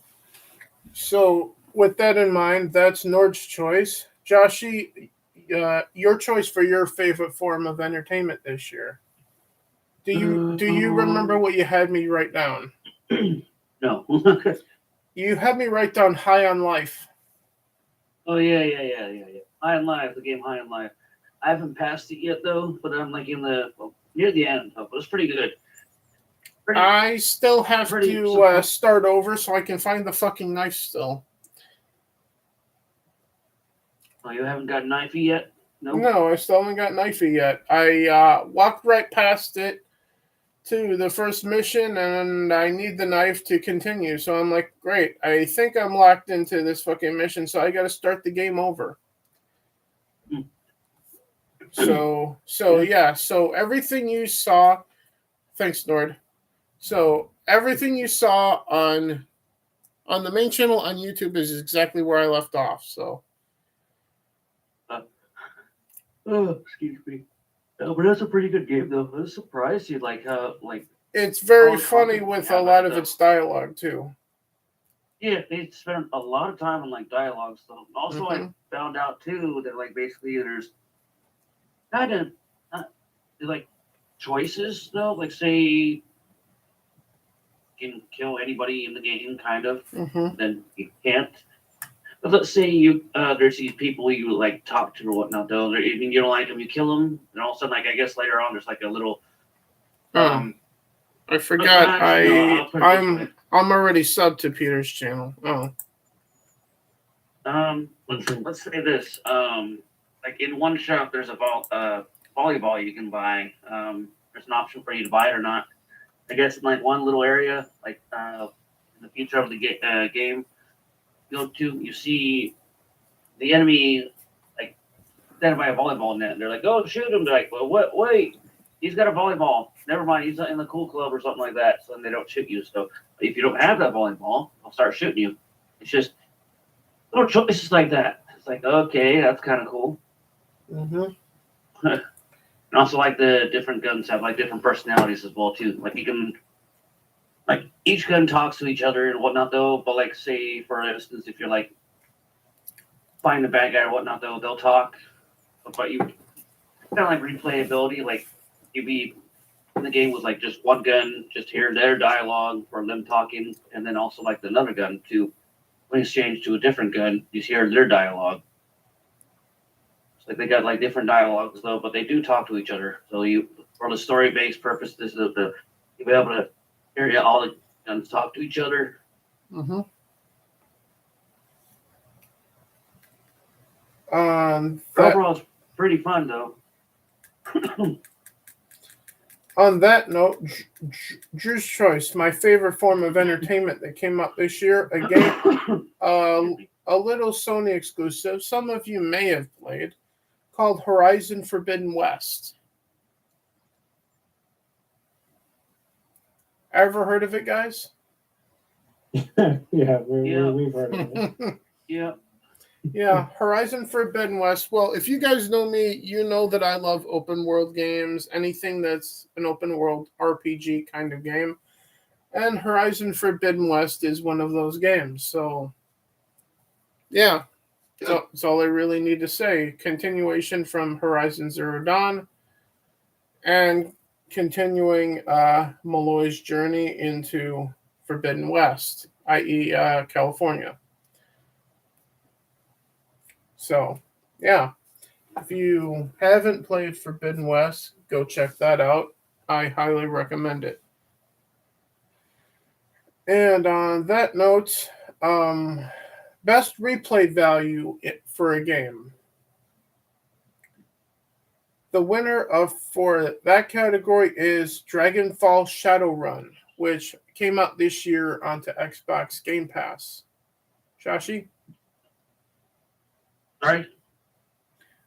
So, with that in mind, that's Nord's choice. Joshi, your choice for your favorite form of entertainment this year. Do you remember what you had me write down? No. You had me write down High on Life. Oh yeah. High on Life, the game High on Life. I haven't passed it yet though, but I'm like near the end. But it's pretty good. I still have pretty to simple. start over so I can find the fucking knife still. Oh, you haven't got knifey yet? No. No, I still haven't got knifey yet. I walked right past it to the first mission, and I need the knife to continue. So I'm like, great. I think I'm locked into this fucking mission, so I got to start the game over. So everything you saw, thanks, Nord. So everything you saw on the main channel on YouTube is exactly where I left off. So. Oh, excuse me. But that's a pretty good game, though. I was surprised you like It's very all the funny content with you a have lot in of it, its dialogue too. Yeah, they spent a lot of time on like dialogue stuff. Also, I found out too that like basically there's kind of like choices though. Like say you can kill anybody in the game, kind of. Then you can't. But let's say you there's these people you like talk to or whatnot though. You don't like them, you kill them, and all of a sudden like I guess later on there's like a little. I forgot. I'm I'm already subbed to Peter's channel. Oh. Let's say this. Like in one shop, there's a volleyball you can buy. There's an option for you to buy it or not. I guess in like one little area, like in the future of the game, you see the enemy like standing by a volleyball net. They're like, "Oh, shoot him!" They're like, "Well, what? Wait, he's got a volleyball. Never mind, he's in the cool club or something like that." So then they don't shoot you. So if you don't have that volleyball, they'll start shooting you. It's just little choices like that. It's like, okay, that's kind of cool. And also, like the different guns have like different personalities as well too. Like you can, like each gun talks to each other and whatnot though. But like, say for instance, if you're like find the bad guy or whatnot though, they'll talk. But you kind of like replayability. Like you'd be in the game with like just one gun, just hear their dialogue or them talking, and then also like another gun too. When it's changed to a different gun, you hear their dialogue. It's like they got like different dialogues though, but they do talk to each other. So you, for the story-based purposes, you'll be able to hear all the guns talk to each other. Overall, it's pretty fun though. On that note, Drew's Choice, my favorite form of entertainment that came up this year, a game, a little Sony exclusive, some of you may have played, called Horizon Forbidden West. Ever heard of it, guys? Yeah, we've heard of it. Yeah. Yeah, Horizon Forbidden West. Well, if you guys know me, you know that I love open world games, anything that's an open world RPG kind of game. And Horizon Forbidden West is one of those games. So, yeah, that's all I really need to say. Continuation from Horizon Zero Dawn and continuing Malloy's journey into Forbidden West, i.e. California. So, yeah, if you haven't played Forbidden West, go check that out. I highly recommend it. And on that note, best replay value for a game. The winner for that category is Dragonfall Shadowrun, which came out this year onto Xbox Game Pass. Shashi? Right.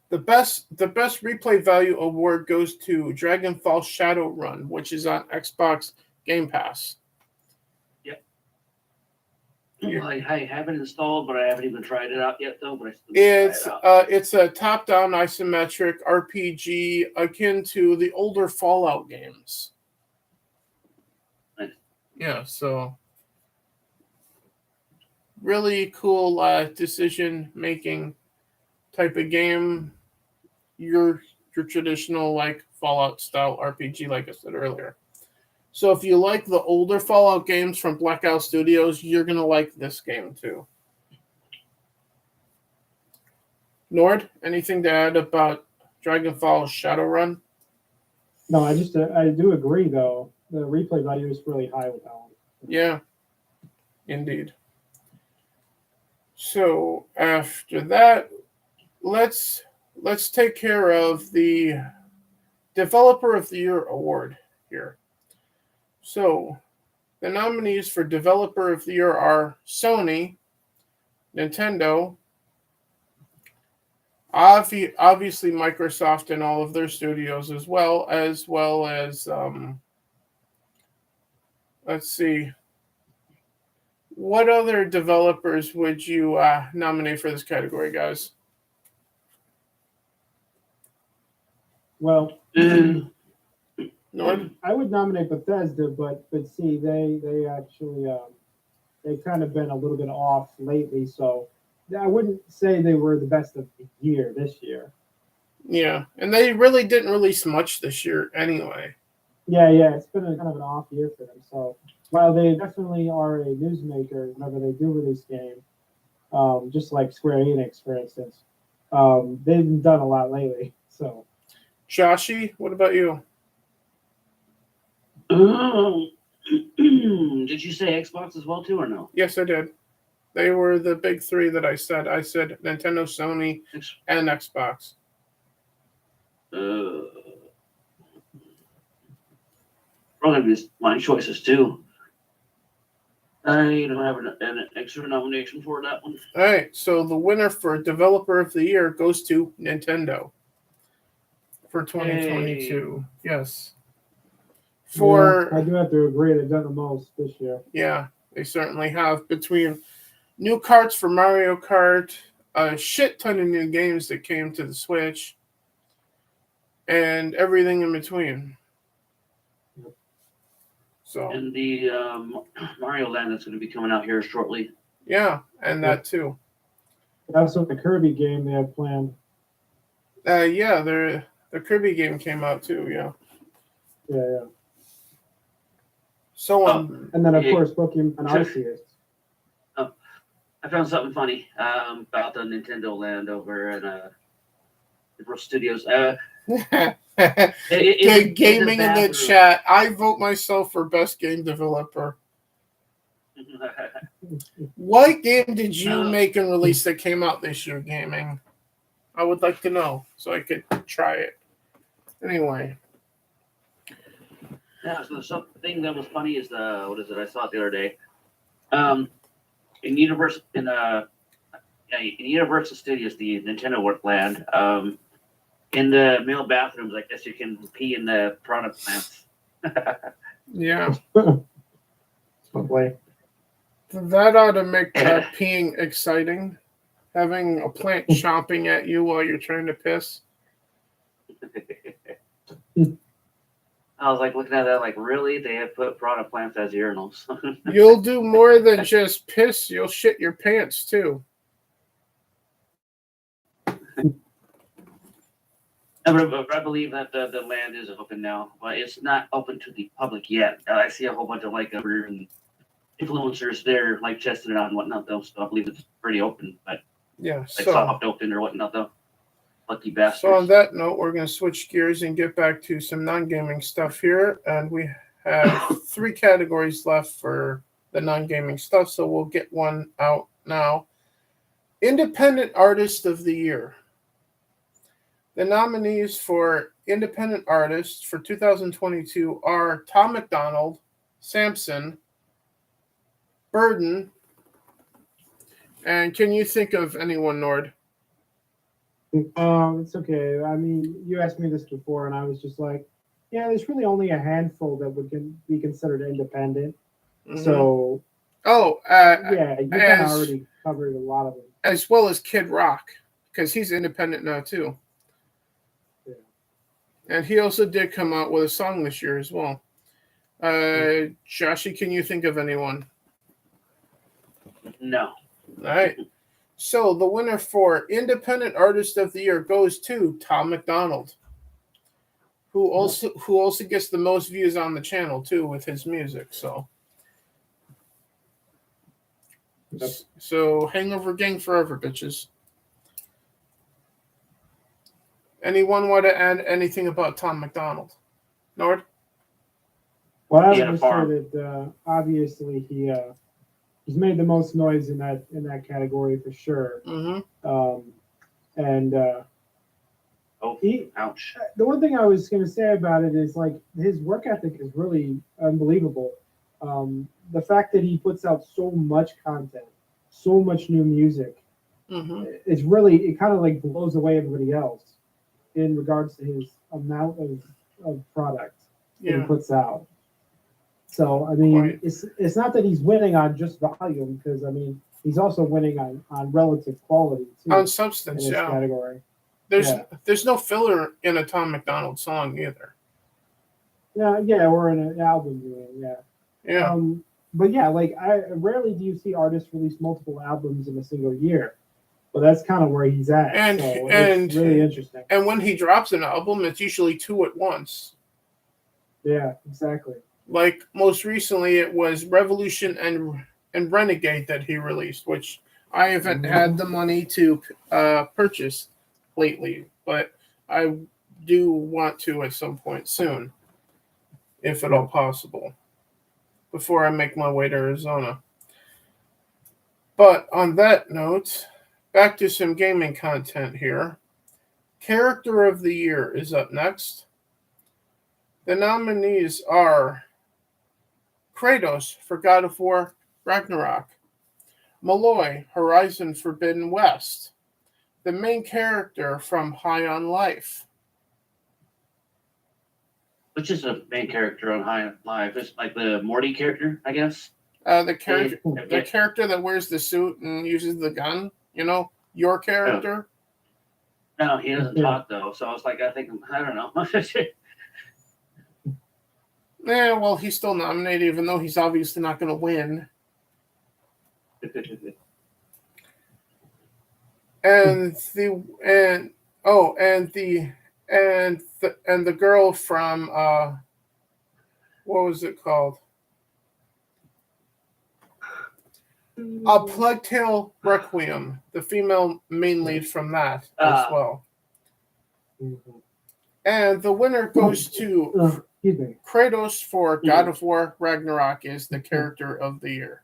The best replay value award goes to Dragonfall Shadowrun, which is on Xbox Game Pass. Yep. I have it installed, but I haven't even tried it out yet, though. But I still need to It's try it out. it's a top-down isometric RPG akin to the older Fallout games. Nice. Yeah, so really cool decision-making type of game. Your traditional like Fallout style RPG, like I said earlier. So if you like the older Fallout games from Blackout Studios, you're gonna like this game too. Nord, anything to add about Dragonfall Shadowrun? No, I do agree though. The replay value is really high with that one. Yeah, indeed. So after that, let's take care of the Developer of the Year award here. So the nominees for Developer of the Year are Sony, Nintendo, obviously Microsoft and all of their studios, as well as let's see, what other developers would you nominate for this category, guys? Well, Nord? I would nominate Bethesda, but see, they actually they kind of been a little bit off lately, so I wouldn't say they were the best of the year this year. Yeah, and they really didn't release much this year anyway. Yeah, it's been kind of an off year for them. So while they definitely are a newsmaker whenever they do release game, just like Square Enix, for instance, they've done a lot lately. So, Joshi, what about you? Did you say Xbox as well too, or no? Yes, I did. They were the big three that I said. I said Nintendo, Sony, and Xbox. Probably be my choices too. I don't have an extra nomination for that one. All right, so the winner for Developer of the Year goes to Nintendo for 2022. Yes. yeah, I do have to agree, they've done the most this year. Yeah, they certainly have. Between new carts for Mario Kart, a shit ton of new games that came to the Switch, and everything in between. So, And the Mario Land that's going to be coming out here shortly. yeah, and that too. Also, the Kirby game they have planned. Yeah, the Kirby game came out too. Yeah. Yeah. So and then of course Pokemon Arceus. I found something funny about the Nintendo Land over at Universal Studios. Gaming in the chat. I vote myself for best game developer. What game did you make and release that came out this year, gaming? I would like to know so I could try it. Anyway. Yeah, so something that was funny is what is it? I saw it the other day. In Universal Studios, the Nintendo Land, in the male bathrooms, I guess you can pee in the piranha plants. Yeah. Probably. That ought to make peeing exciting. Having a plant chomping at you while you're trying to piss. I was like looking at that, like, really? They have put piranha plants as urinals. You'll do more than just piss. You'll shit your pants too. I believe that the land is open now, but it's not open to the public yet. I see a whole bunch of like influencers there, like testing it out and whatnot, though. So I believe it's pretty open, but yeah, like soft open or whatnot, though. Lucky bastards. So on that note, we're going to switch gears and get back to some non-gaming stuff here, and we have 3 categories left for the non-gaming stuff. So we'll get one out now. Independent Artist of the Year. The nominees for Independent Artists for 2022 are Tom McDonald, Samson, Burden, and can you think of anyone, Nord? It's okay. I mean, you asked me this before, and I was just like, yeah, there's really only a handful that would be considered independent. Mm-hmm. So Oh, Yeah, you kind of as already covered a lot of it. as well as Kid Rock, because he's independent now too. Yeah. And he also did come out with a song this year as well. Joshy, can you think of anyone? No. All right. So the winner for Independent Artist of the Year goes to Tom McDonald, who also gets the most views on the channel too with his music. So, Yep. so Hangover Gang forever, bitches. Anyone want to add anything about Tom McDonald? Nord? Well, I He would had a just say farm. that obviously he's made the most noise in that category for sure. Mm-hmm. And Oh, he ouch. the one thing I was going to say about it is like his work ethic is really unbelievable. The fact that he puts out so much content, so much new music, Mm-hmm. it's really it kind of like blows away everybody else in regards to his amount of product that he Yeah. puts out. So I mean, Quite. it's not that he's winning on just volume because I mean he's also winning on relative quality too On in substance, this yeah. category. There's no filler in a Tom McDonald song either. Yeah, or in an album, yeah. Yeah. But yeah, like I rarely do you see artists release multiple albums in a single year. But that's kind of where he's at. And- so and- it's really interesting. And when he drops an album, it's usually 2 at once. Yeah, exactly. Like most recently, it was Revolution and Renegade that he released, which I haven't had the money to purchase lately, but I do want to at some point soon, if at all possible, before I make my way to Arizona. But on that note, back to some gaming content here. Character of the Year is up next. The nominees are Kratos for God of War Ragnarok, Malloy, Horizon Forbidden West, the main character from High on Life. Which is a main character on High Life. It's like the Morty character, I guess. The character that wears the suit and uses the gun, your character. No, he doesn't talk though. So I was like, I don't know. Yeah, well, he's still nominated, even though he's obviously not going to win. And the girl from what was it called? A Plague Tale Requiem, the female main lead from that as well. Mhm. And the winner goes to Excuse me. Kratos for God of War Ragnarok is the character of the year.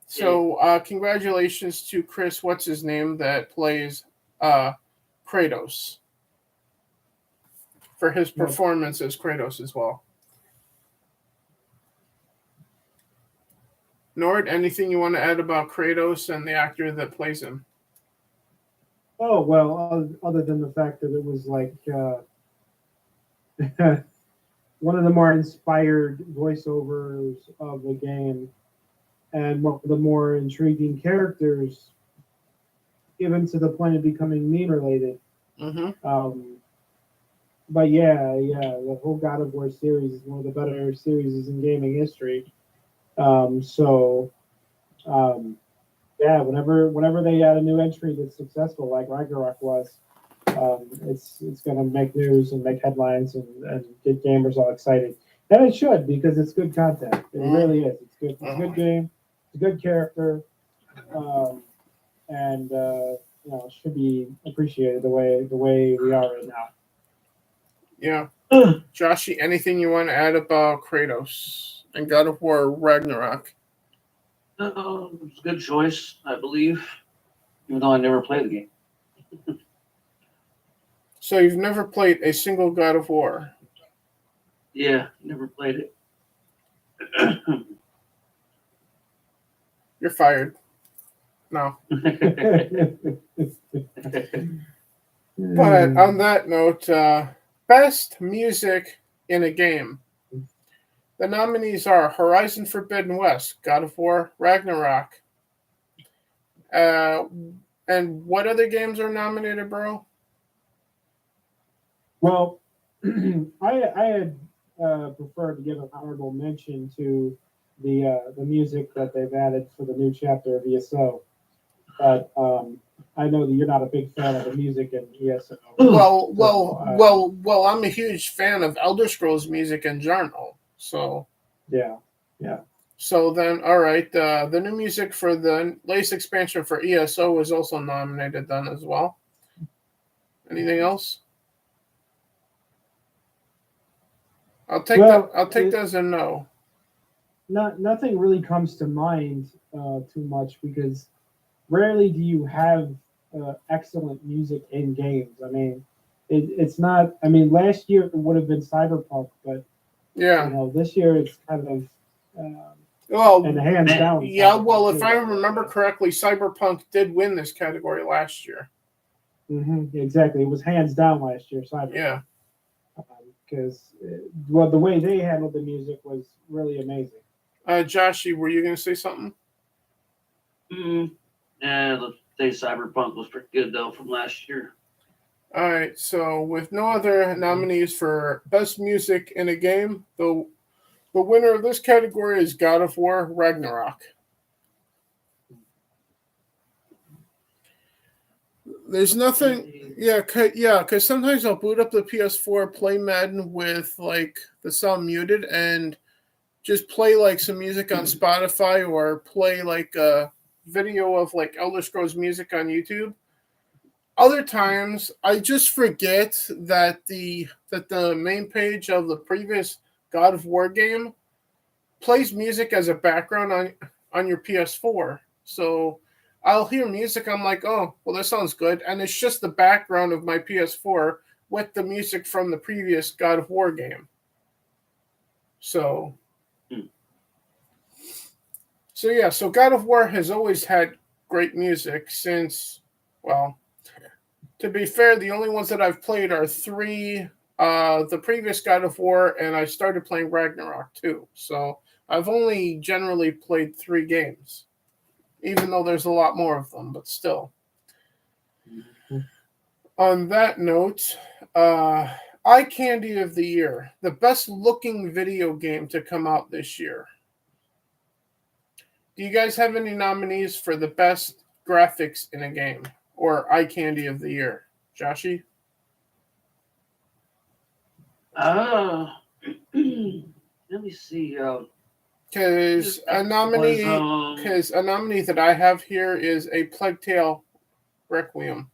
So congratulations to Chris, what's his name, that plays Kratos, for his performance as Kratos as well. Nord, anything you want to add about Kratos and the actor that plays him? Oh well, other than the fact that it was like one of the more inspired voiceovers of the game, and one of the more intriguing characters, even to the point of becoming meme related. Mm-hmm. But yeah, the whole God of War series is one of the better series in gaming history. Whenever they add a new entry that's successful, like Ragnarok was, it's going to make news and make headlines and get gamers all excited. And it should, because it's good content. It really is. It's good. It's a good game. It's a good character, and should be appreciated the way we are right now. Yeah. Joshy, anything you want to add about Kratos and God of War Ragnarok? It's a good choice, I believe, even though I never played the game. So you've never played a single God of War? Yeah, never played it. You're fired. No. But on that note, best music in a game. The nominees are Horizon Forbidden West, God of War, Ragnarok. And what other games are nominated, bro? Well, I had preferred to give an honorable mention to the music that they've added for the new chapter of ESO, but I know that you're not a big fan of the music in ESO. Well, I'm a huge fan of Elder Scrolls music in general. So yeah. So then, all right, the new music for the latest expansion for ESO was also nominated then as well. Anything else? I'll take that as a no. Nothing really comes to mind too much because rarely do you have excellent music in games. I mean, it's not. I mean, last year it would have been Cyberpunk, but Yeah. This year it's kind of and hands down. Yeah. Well, if I remember correctly, Cyberpunk did win this category last year. Mm-hmm, exactly, it was hands down last year. Cyberpunk. Yeah. Because the way they handled the music was really amazing. Joshy, were you going to say something? Yeah, the day Cyberpunk was pretty good though from last year. All right, so with no other nominees for best music in a game, the winner of this category is God of War Ragnarok. There's nothing, because sometimes I'll boot up the PS4, play Madden with like the sound muted, and just play like some music on Spotify or play like a video of like Elder Scrolls music on YouTube. Other times, I just forget that the main page of the previous God of War game plays music as a background on your PS4. So I'll hear music, I'm like, oh, well, that sounds good. And it's just the background of my PS4 with the music from the previous God of War game. So God of War has always had great music since, well, to be fair, the only ones that I've played are three, the previous God of War, and I started playing Ragnarok too. So I've only generally played 3 games, even though there's a lot more of them, but still. Mm-hmm. On that note, Eye Candy of the Year, the best looking video game to come out this year. Do you guys have any nominees for the best graphics in a game or Eye Candy of the Year? Joshy? Let me see. Because a nominee that I have here is A Plague Tale Requiem.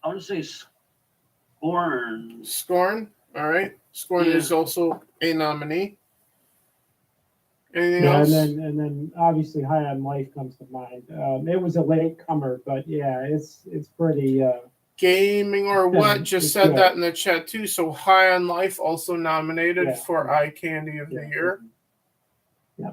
I want to say Scorn. Scorn? All right. Scorn is also a nominee. Anything else? And then obviously High on Life comes to mind. It was a late comer, but yeah, it's pretty. Gaming or What just said that in the chat too. So High on Life also nominated for Eye Candy of the Year. Yeah.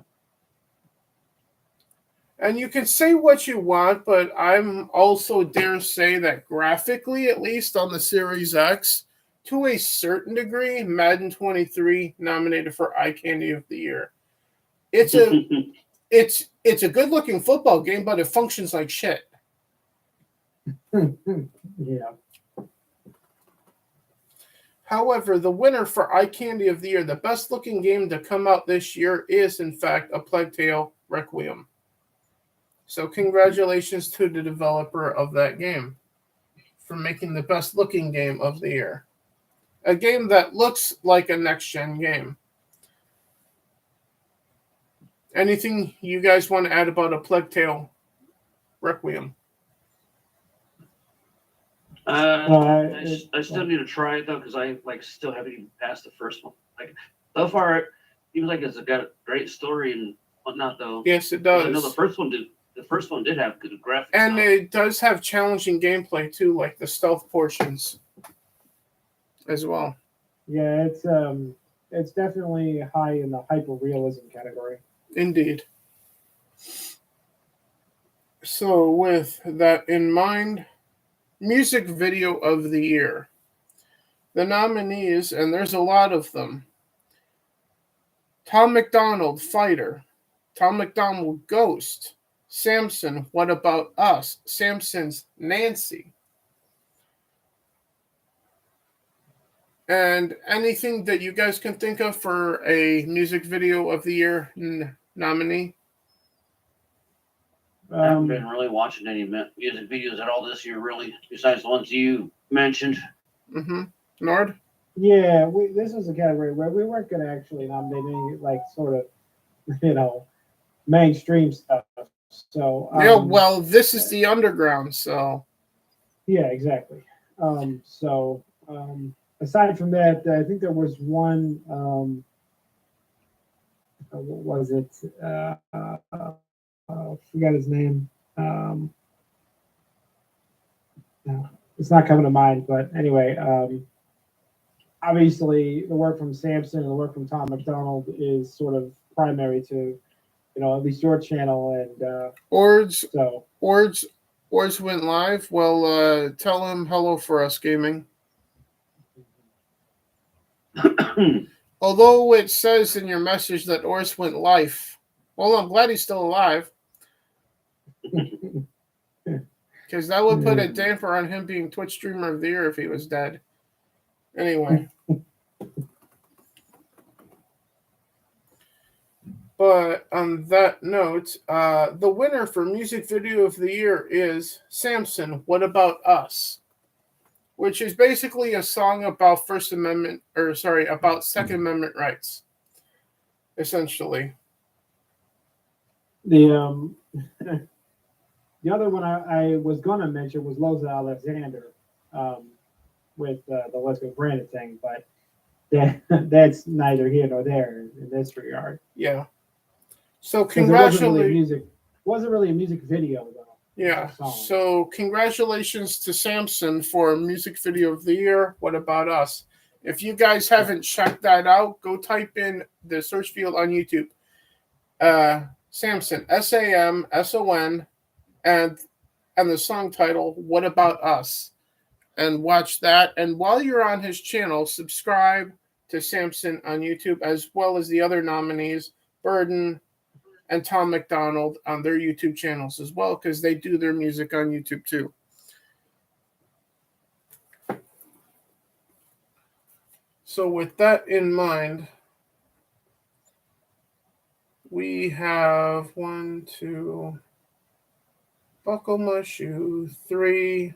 And you can say what you want, but I'm also dare say that graphically, at least on the Series X, to a certain degree, Madden 23 nominated for Eye Candy of the Year. It's a good looking football game, but it functions like shit. Yeah. However, the winner for Eye Candy of the Year, the best looking game to come out this year, is in fact A Plague Tale Requiem. So congratulations to the developer of that game for making the best looking game of the year. A game that looks like a next-gen game. Anything you guys want to add about A Plague Tale Requiem? I still need to try it though because I still haven't even passed the first one. Like so far, it seems like it's got a great story and whatnot though. Yes, it does. I know the first one did. The first one did have good graphics, and it does have challenging gameplay too, like the stealth portions as well. Yeah, it's definitely high in the hyper realism category. Indeed. So with that in mind, music video of the year. The nominees, and there's a lot of them, Tom McDonald, Fighter. Tom McDonald, Ghost. Samson, What About Us? Samson's Nancy. And anything that you guys can think of for a music video of the year nominee? I haven't been really watching any music videos at all this year, really, besides the ones you mentioned. Mm-hmm. Nord? Yeah, this was a category where we weren't going to actually nominate any, like, sort of, mainstream stuff. So Yeah, well, this is the underground, so. Yeah, exactly. Aside from that, I think there was one. What was it? Forgot his name. No, it's not coming to mind. But anyway, obviously, the work from Samson and the work from Tom McDonald is sort of primary to, at least your channel. And Ords went live. Well, tell him hello for us, gaming. Although it says in your message that Ors went live. Well, I'm glad he's still alive. Because that would put a damper on him being Twitch Streamer of the Year if he was dead. Anyway. But on that note, the winner for Music Video of the Year is Samson, What About Us? Which is basically a song about about Second Amendment rights, essentially. The other one I was going to mention was Loza Alexander with the Let's Go Brandon thing, but that's neither here nor there in this regard. Yeah. So congratulations. Wasn't really a music video though. Yeah. So congratulations to Samson for Music Video of the Year. What About Us? If you guys haven't checked that out, go type in the search field on YouTube. Samson, SAMSON, and the song title, What About Us? And watch that. And while you're on his channel, subscribe to Samson on YouTube, as well as the other nominees, Burden and Tom McDonald, on their YouTube channels as well, because they do their music on YouTube too. So with that in mind, we have 1, 2, buckle my shoe, three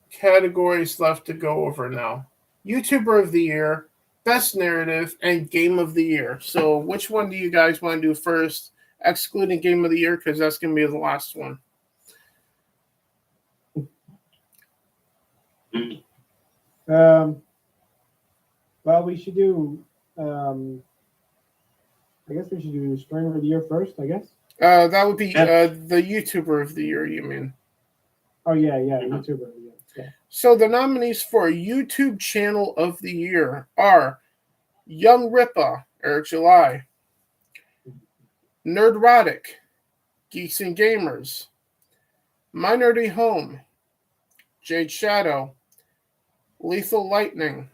categories left to go over now. YouTuber of the Year, Best Narrative, and Game of the Year. So which one do you guys want to do first, excluding Game of the Year, because that's going to be the last one? Well, we should do, I guess we should do Streamer of the Year first, I guess. That would be the YouTuber of the Year, you mean? Oh, yeah, YouTuber of the Year. Yeah. So the nominees for YouTube Channel of the Year are Young Rippa, Eric July, Nerdrotic, Geeks and Gamers, Minority Home, Jade Shadow, Lethal Lightning,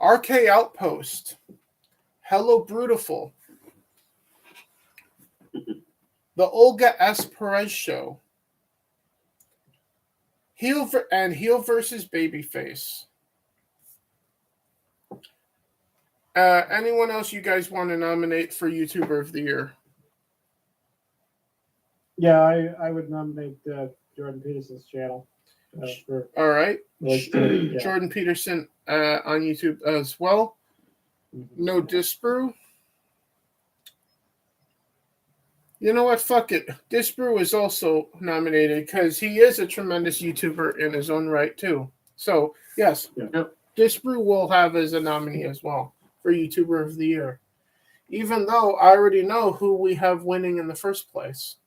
RK Outpost, Hello Brutiful, The Olga S. Perez Show, Heel versus Babyface. Anyone else you guys want to nominate for YouTuber of the Year? Yeah, I would nominate Jordan Peterson's channel. All right. Yeah. Jordan Peterson on YouTube as well. No Disbrew. You know what? Fuck it. Disbrew is also nominated because he is a tremendous YouTuber in his own right, too. So, yes, Disbrew will have as a nominee as well for YouTuber of the Year. Even though I already know who we have winning in the first place.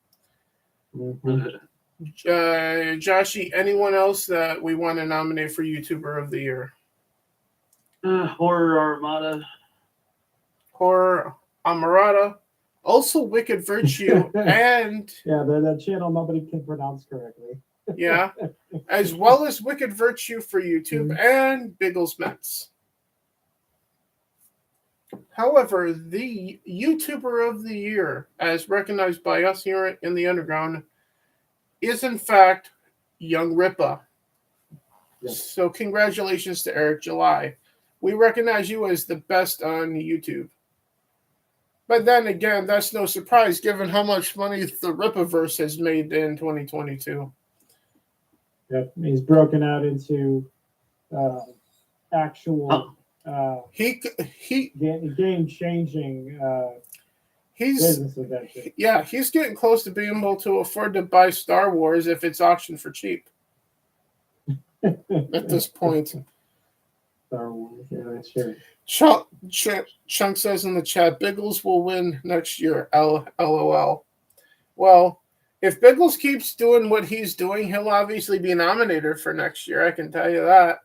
Joshy, anyone else that we want to nominate for YouTuber of the Year? Horror Armada. Horror Armada. Also Wicked Virtue and... Yeah, that channel nobody can pronounce correctly. Yeah. As well as Wicked Virtue for YouTube and Biggles Mets. However, the YouTuber of the year, as recognized by us here in the Underground, is in fact Young Ripa. Yep. So congratulations to Eric July. We recognize you as the best on YouTube. But then again, that's no surprise given how much money the Ripaverse has made in 2022. Yep. He's broken out into actual He game-changing he's business adventure. yeah, he's getting close to being able to afford to buy Star Wars if it's auctioned for cheap at this point. Star Wars, yeah, that's true. Chunk says in the chat, Biggles will win next year. LOL. Well, if Biggles keeps doing what he's doing, he'll obviously be nominated for next year. I can tell you that.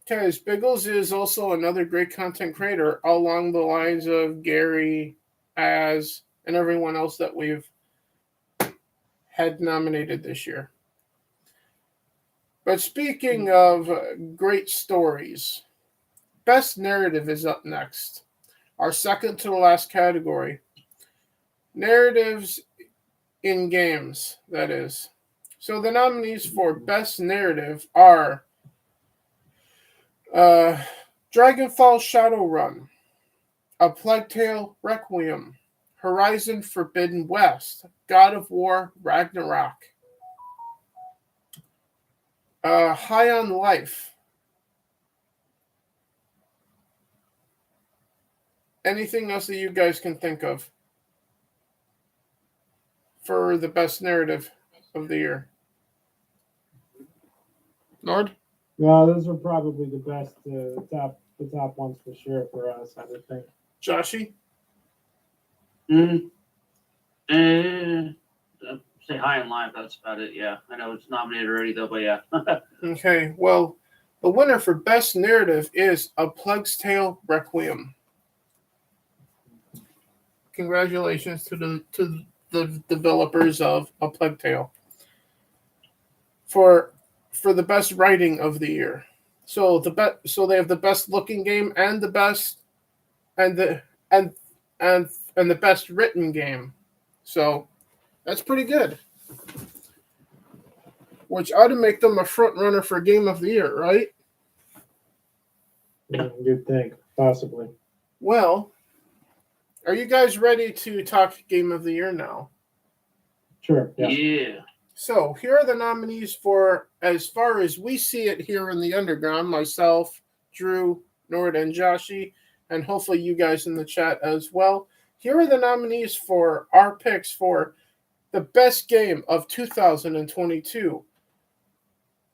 Because Biggles is also another great content creator along the lines of Gary, Az, and everyone else that we've had nominated this year. But speaking of great stories, Best Narrative is up next. Our second to the last category. Narratives in games, that is. So the nominees for Best Narrative are Dragonfall Shadowrun, A Plague Tale Requiem, Horizon Forbidden West, God of War Ragnarok, High on Life. Anything else that you guys can think of for the best narrative of the year? Nord? Well, those are probably the best, the top ones for sure for us, I would think. Joshy? Say High on Life. That's about it. Yeah, I know it's nominated already though, but yeah. Okay, well, the winner for Best Narrative is A Plague's Tale Requiem. Congratulations to the developers of A Plague Tale for the best writing of the year. So they have the best looking game and the best and the best written game. So that's pretty good. Which ought to make them a front runner for Game of the Year, right? You'd think, possibly. Well, are you guys ready to talk Game of the Year now? Sure. Yeah. Yeah. So here are the nominees for, as far as we see it here in the Underground, myself, Drew, Nord, and Joshi, and hopefully you guys in the chat as well. Here are the nominees for our picks for the best game of 2022.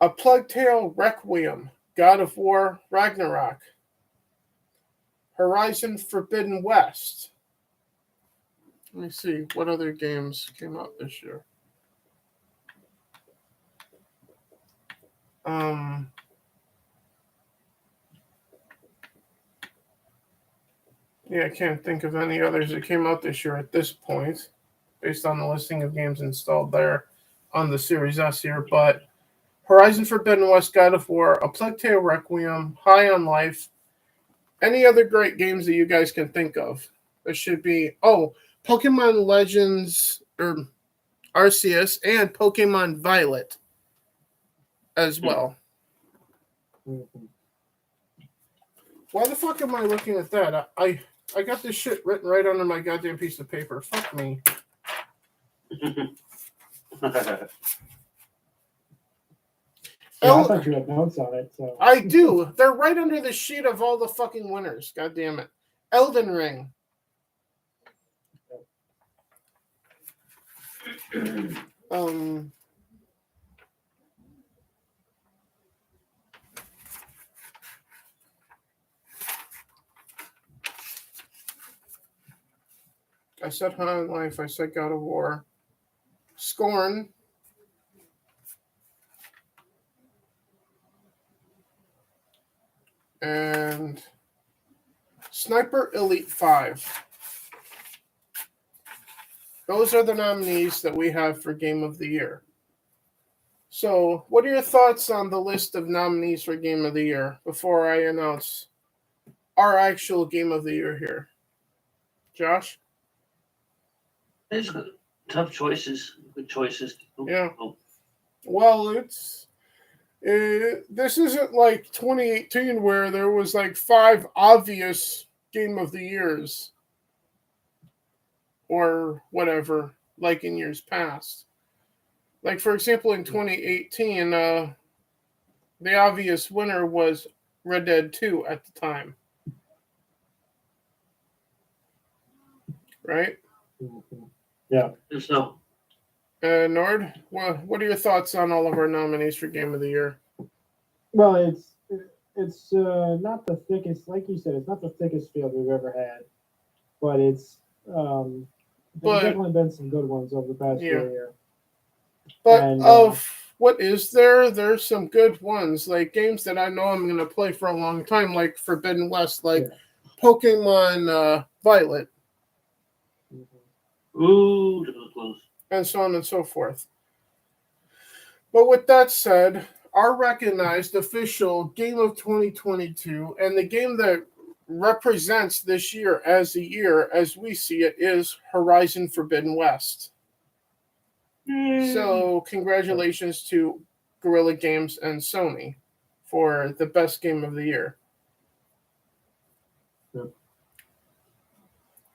A Plague Tale Requiem, God of War Ragnarok, Horizon Forbidden West. Let me see what other games came out this year. Yeah, I can't think of any others that came out this year at this point, based on the listing of games installed there on the Series S here. But Horizon Forbidden West, God of War, A Plague Tale Requiem, High on Life, any other great games that you guys can think of. There should be, Pokemon Legends, or Arceus, and Pokemon Violet as well. Mm-hmm. Why the fuck am I looking at that? I got this shit written right under my goddamn piece of paper. Fuck me. Yeah, I thought you had notes on it. So I do. They're right under the sheet of all the fucking winners. God damn it. Elden Ring. I said High on Life. I said God of War. Scorn. And Sniper Elite 5. Those are the nominees that we have for Game of the Year. So, what are your thoughts on the list of nominees for Game of the Year before I announce our actual game of the year here? Josh? It's good. Tough choices, good choices. Yeah. Oh, Well, this isn't like 2018 where there was like 5 obvious game of the years or whatever, like in years past. Like, for example, in 2018, the obvious winner was Red Dead 2 at the time. Right? Yeah. so Nord, what are your thoughts on all of our nominees for Game of the Year? Well, it's not the thickest, like you said, it's not the thickest field we've ever had, but there's definitely been some good ones over the past year. But And, what is there? There's some good ones, like games that I know I'm going to play for a long time, like Forbidden West, like Pokemon Violet. ooh, that was close. And so on and so forth. But with that said, our recognized official game of 2022 and the game that represents this year as the year as we see it is Horizon Forbidden West. So congratulations to Guerrilla Games and Sony for the best game of the year. Yep.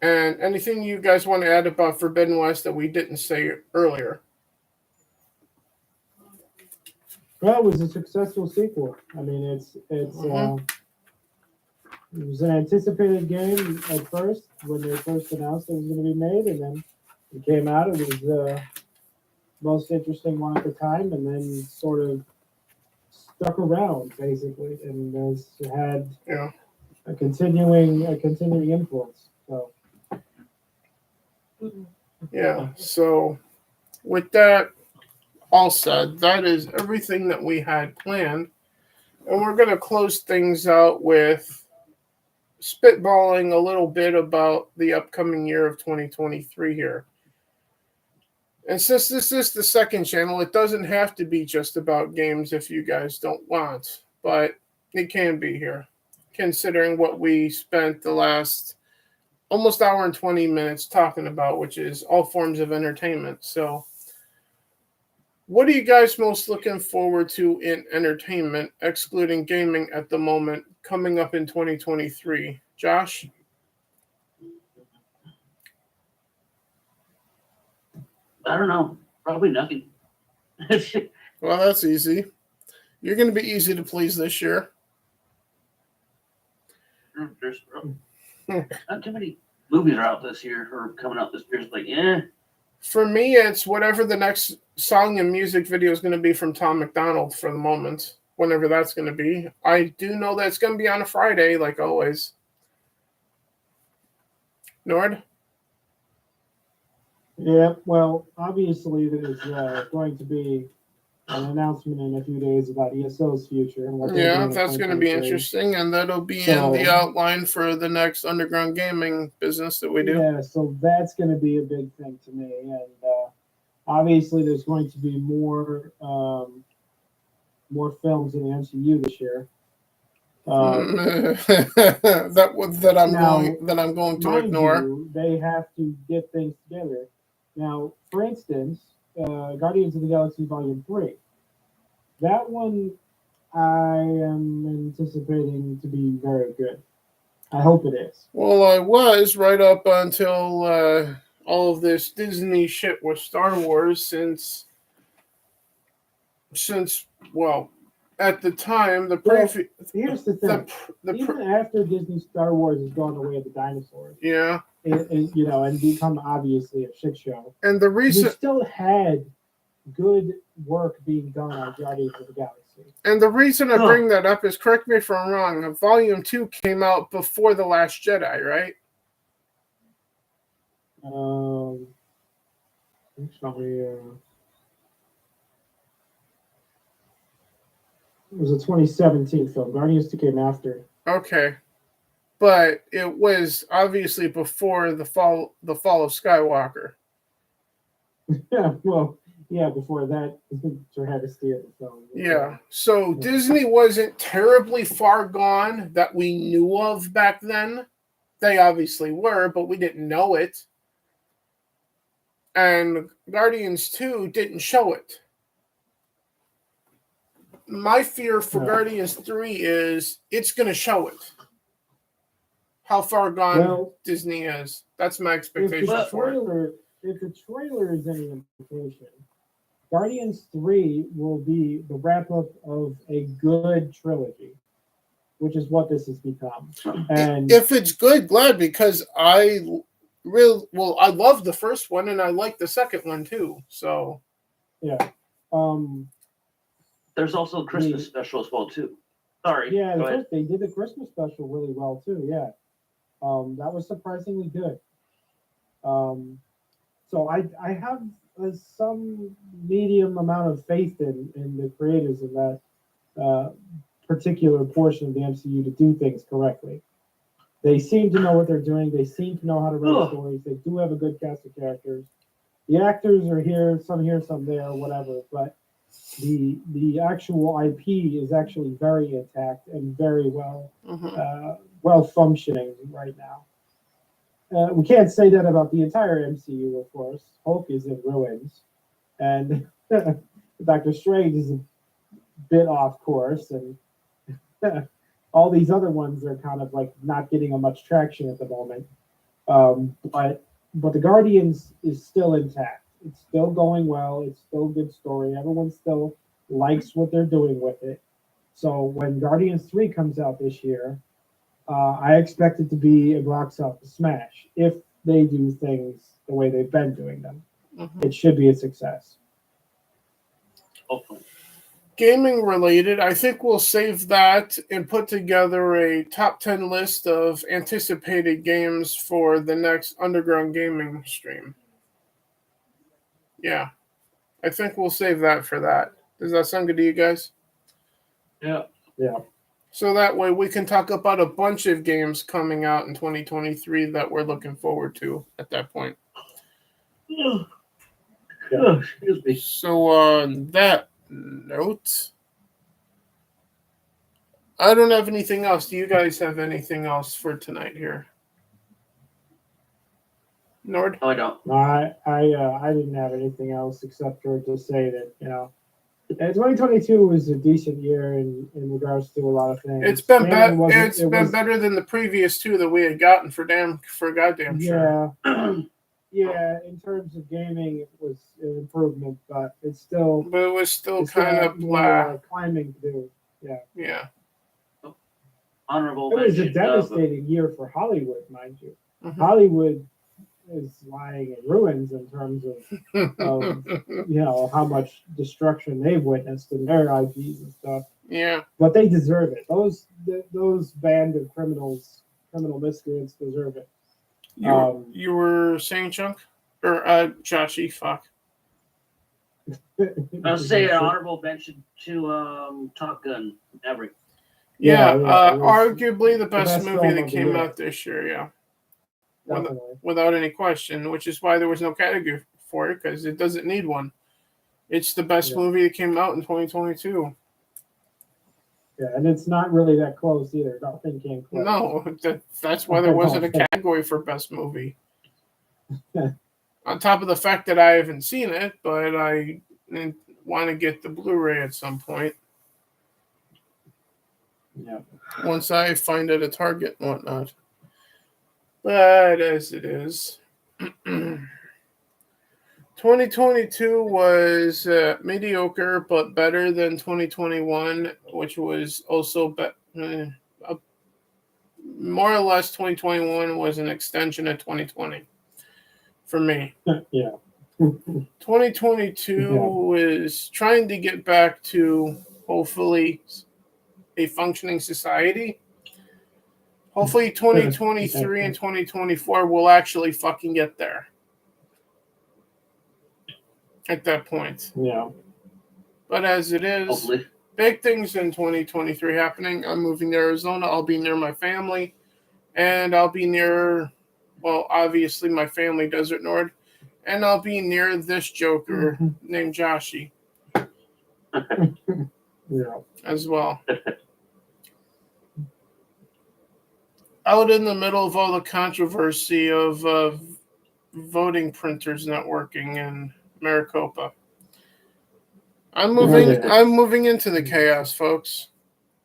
And anything you guys want to add about Forbidden West that we didn't say earlier? Well, it was a successful sequel. I mean, it was an anticipated game at first when they first announced it was going to be made, and then it came out. It was the most interesting one at the time, and then sort of stuck around basically, and has had a continuing influence. So yeah. So with that all said, that is everything that we had planned, and we're going to close things out with spitballing a little bit about the upcoming year of 2023 here. And since this is the second channel, it doesn't have to be just about games if you guys don't want, but it can be here, considering what we spent the last almost hour and 20 minutes talking about, which is all forms of entertainment. So what are you guys most looking forward to in entertainment, excluding gaming at the moment, coming up in 2023? Josh? I don't know. Probably nothing. Well, that's easy. You're going to be easy to please this year. There's not too many movies are out this year or coming out this year. It's like, For me, it's whatever the next song and music video is going to be from Tom McDonald for the moment, whenever that's going to be. I do know that it's going to be on a Friday, like always. Nord? yeah, well, obviously there's going to be an announcement in a few days about ESO's future and what they're doing in That's going to be 2023. interesting, and that'll be in the outline for the next underground gaming business that we do. Yeah, so that's going to be a big thing to me, and obviously there's going to be more films in the MCU this year. that I'm going to ignore. They have to get things together. Now, for instance, Guardians of the Galaxy Volume 3. That one I am anticipating to be very good. I hope it is. Well, I was right up until all of this Disney shit with Star Wars since well, at the time, here's the thing. Even after Disney Star Wars has gone away with the dinosaurs. Yeah. And become obviously a shit show. And the reason we still had good work being done on Guardians of the Galaxy. And the reason I bring that up is, correct me if I'm wrong, Volume 2 came out before The Last Jedi, right? Actually, it was a 2017 film. Guardians 2 came after. Okay. But it was obviously before the fall of Skywalker. Yeah, well, Yeah, before that, travesty of the film. Yeah. So Disney wasn't terribly far gone that we knew of back then. They obviously were, but we didn't know it. And Guardians 2 didn't show it. My fear for No. Guardians 3 is it's going to show it. How far gone Well, Disney is. That's my if expectation the for it. trailer is any indication, Guardians 3 will be the wrap up of a good trilogy, which is what this has become. And If it's good, glad, because I love the first one and I like the second one too. So yeah, There's also a Christmas special as well too. Sorry. yeah, Go ahead. they did the Christmas special really well too. Yeah, that was surprisingly good. So I have some medium amount of faith in the creators of that particular portion of the MCU to do things correctly. They seem to know what they're doing. They seem to know how to write stories. They do have a good cast of characters. The actors are here, some there, whatever. But the actual IP is actually very intact and very well functioning right now. We can't say that about the entire MCU, of course. Hulk is in ruins, and Doctor Strange is a bit off course, and all these other ones are kind of like not getting much traction at the moment. But the Guardians is still intact. It's still going well. It's still a good story. Everyone still likes what they're doing with it. So when Guardians 3 comes out this year, I expect it to be a box office smash if they do things the way they've been doing them. It should be a success. Hopefully. Gaming related, I think we'll save that and put together a top 10 list of anticipated games for the next Underground Gaming stream. Yeah, I think we'll save that for that. Does that sound good to you guys? Yeah. Yeah. So that way we can talk about a bunch of games coming out in 2023 that we're looking forward to at that point. Oh, excuse me. So on that note, I don't have anything else. Do you guys have anything else for tonight here? Nord? No, I don't. I didn't have anything else except for to say that 2022 was a decent year in regards to a lot of things. It's been better than the previous two that we had gotten for goddamn sure. Yeah, in terms of gaming, it was an improvement, but it was still kind of blah. Climbing to do. Yeah. Honorable It was a mention devastating year for Hollywood, mind you. Mhm. Hollywood is lying in ruins in terms of how much destruction they've witnessed in their IPs and stuff. Yeah. But they deserve it. Those band of criminal miscreants deserve it. You were saying, Chunk? Or Joshy, fuck. I'll say an honorable mention to Top Gun Maverick. Yeah, it was arguably the best movie film that of the came year. out this year, yeah. Definitely. Without any question, which is why there was no category for it, because it doesn't need one. It's the best movie that came out in 2022. Yeah, and it's not really that close either. Nothing came close. No, that's why there wasn't a category for best movie. On top of the fact that I haven't seen it, but I want to get the Blu-ray at some point. Yeah. Once I find it at Target and whatnot. But as it is, 2022 was mediocre, but better than 2021, which was also more or less 2021 was an extension of 2020 for me. Yeah. 2022 was trying to get back to hopefully a functioning society. Hopefully 2023 and 2024 will actually fucking get there. At that point. Yeah. But as it is, Hopefully. Big things in 2023 happening. I'm moving to Arizona. I'll be near my family. And I'll be near, well, obviously my family, Desert Nord. And I'll be near this joker named Joshy Yeah. as well. Out in the middle of all the controversy of voting printers not working in Maricopa. I'm moving into the chaos, folks.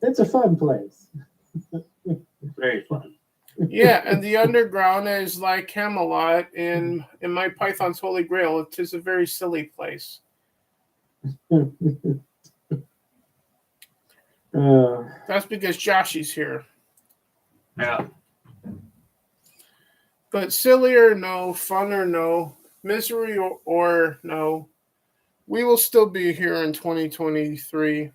It's a fun place. Very fun. Yeah, and the underground is like Camelot in my Python's Holy Grail. It is a very silly place. That's because Joshy's here. Yeah. But silly or no, fun or no, misery or no, we will still be here in 2023.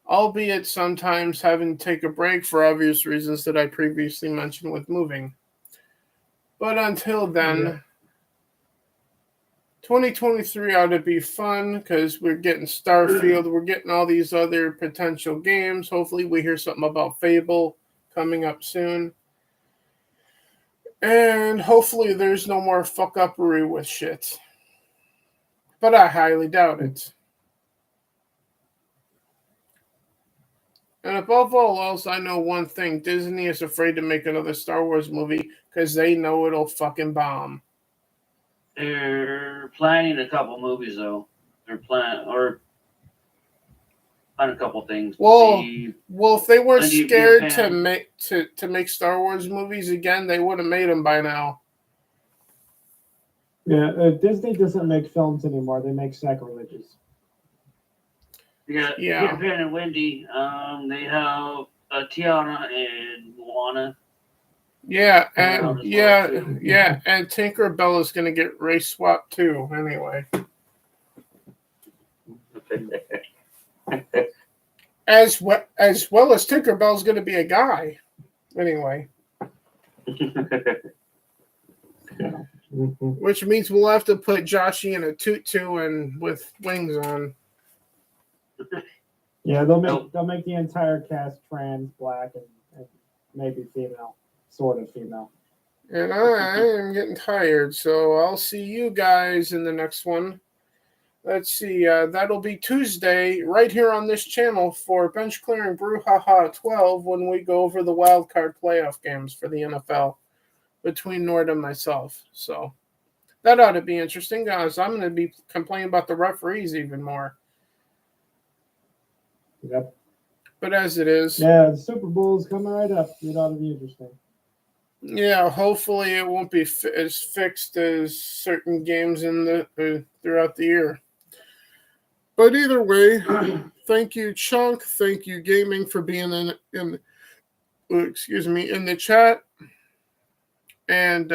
Albeit sometimes having to take a break for obvious reasons that I previously mentioned with moving. But until then, 2023 ought to be fun because we're getting Starfield, we're getting all these other potential games. Hopefully we hear something about Fable coming up soon. And hopefully there's no more fuck-uppery with shit. But I highly doubt it. And above all else, I know one thing. Disney is afraid to make another Star Wars movie because they know it'll fucking bomb. They're planning a couple movies, though. They're planning a couple things. Well, if they weren't Wendy scared Pan. to make Star Wars movies again, they would have made them by now. Yeah, Disney doesn't make films anymore. They make sacrileges. Yeah. Peter Pan and Wendy. They have Tiana and Moana. Yeah, Around and as well, too. and Tinkerbell is going to get race swapped too. Anyway, as well as Tinkerbell's going to be a guy. Anyway, which means we'll have to put Joshy in a tutu and with wings on. Yeah, they'll make the entire cast trans, black, and maybe female, sort of female. And I am getting tired, so I'll see you guys in the next one. Let's see, that'll be Tuesday right here on this channel for Bench Clearing Brouhaha 12 when we go over the wild card playoff games for the NFL between Nord and myself. So that ought to be interesting, guys. I'm going to be complaining about the referees even more. Yep. But as it is. Yeah, the Super Bowl is coming right up. It ought to be interesting. Yeah, hopefully it won't be as fixed as certain games in the throughout the year. But either way, thank you, Chunk. Thank you, Gaming, for being in the chat. And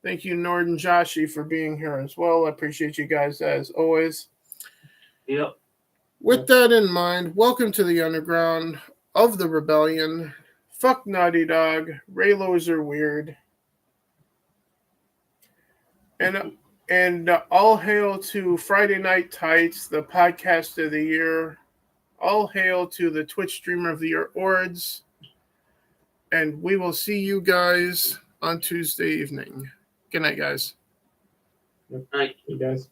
thank you, Nord and Joshy, for being here as well. I appreciate you guys as always. Yep. With that in mind, welcome to the underground of the rebellion. Fuck Naughty Dog. Raylos are weird. And all hail to Friday Night Tights, the podcast of the year. All hail to the Twitch streamer of the year, Ords. And we will see you guys on Tuesday evening. Good night, guys. Good night. You guys.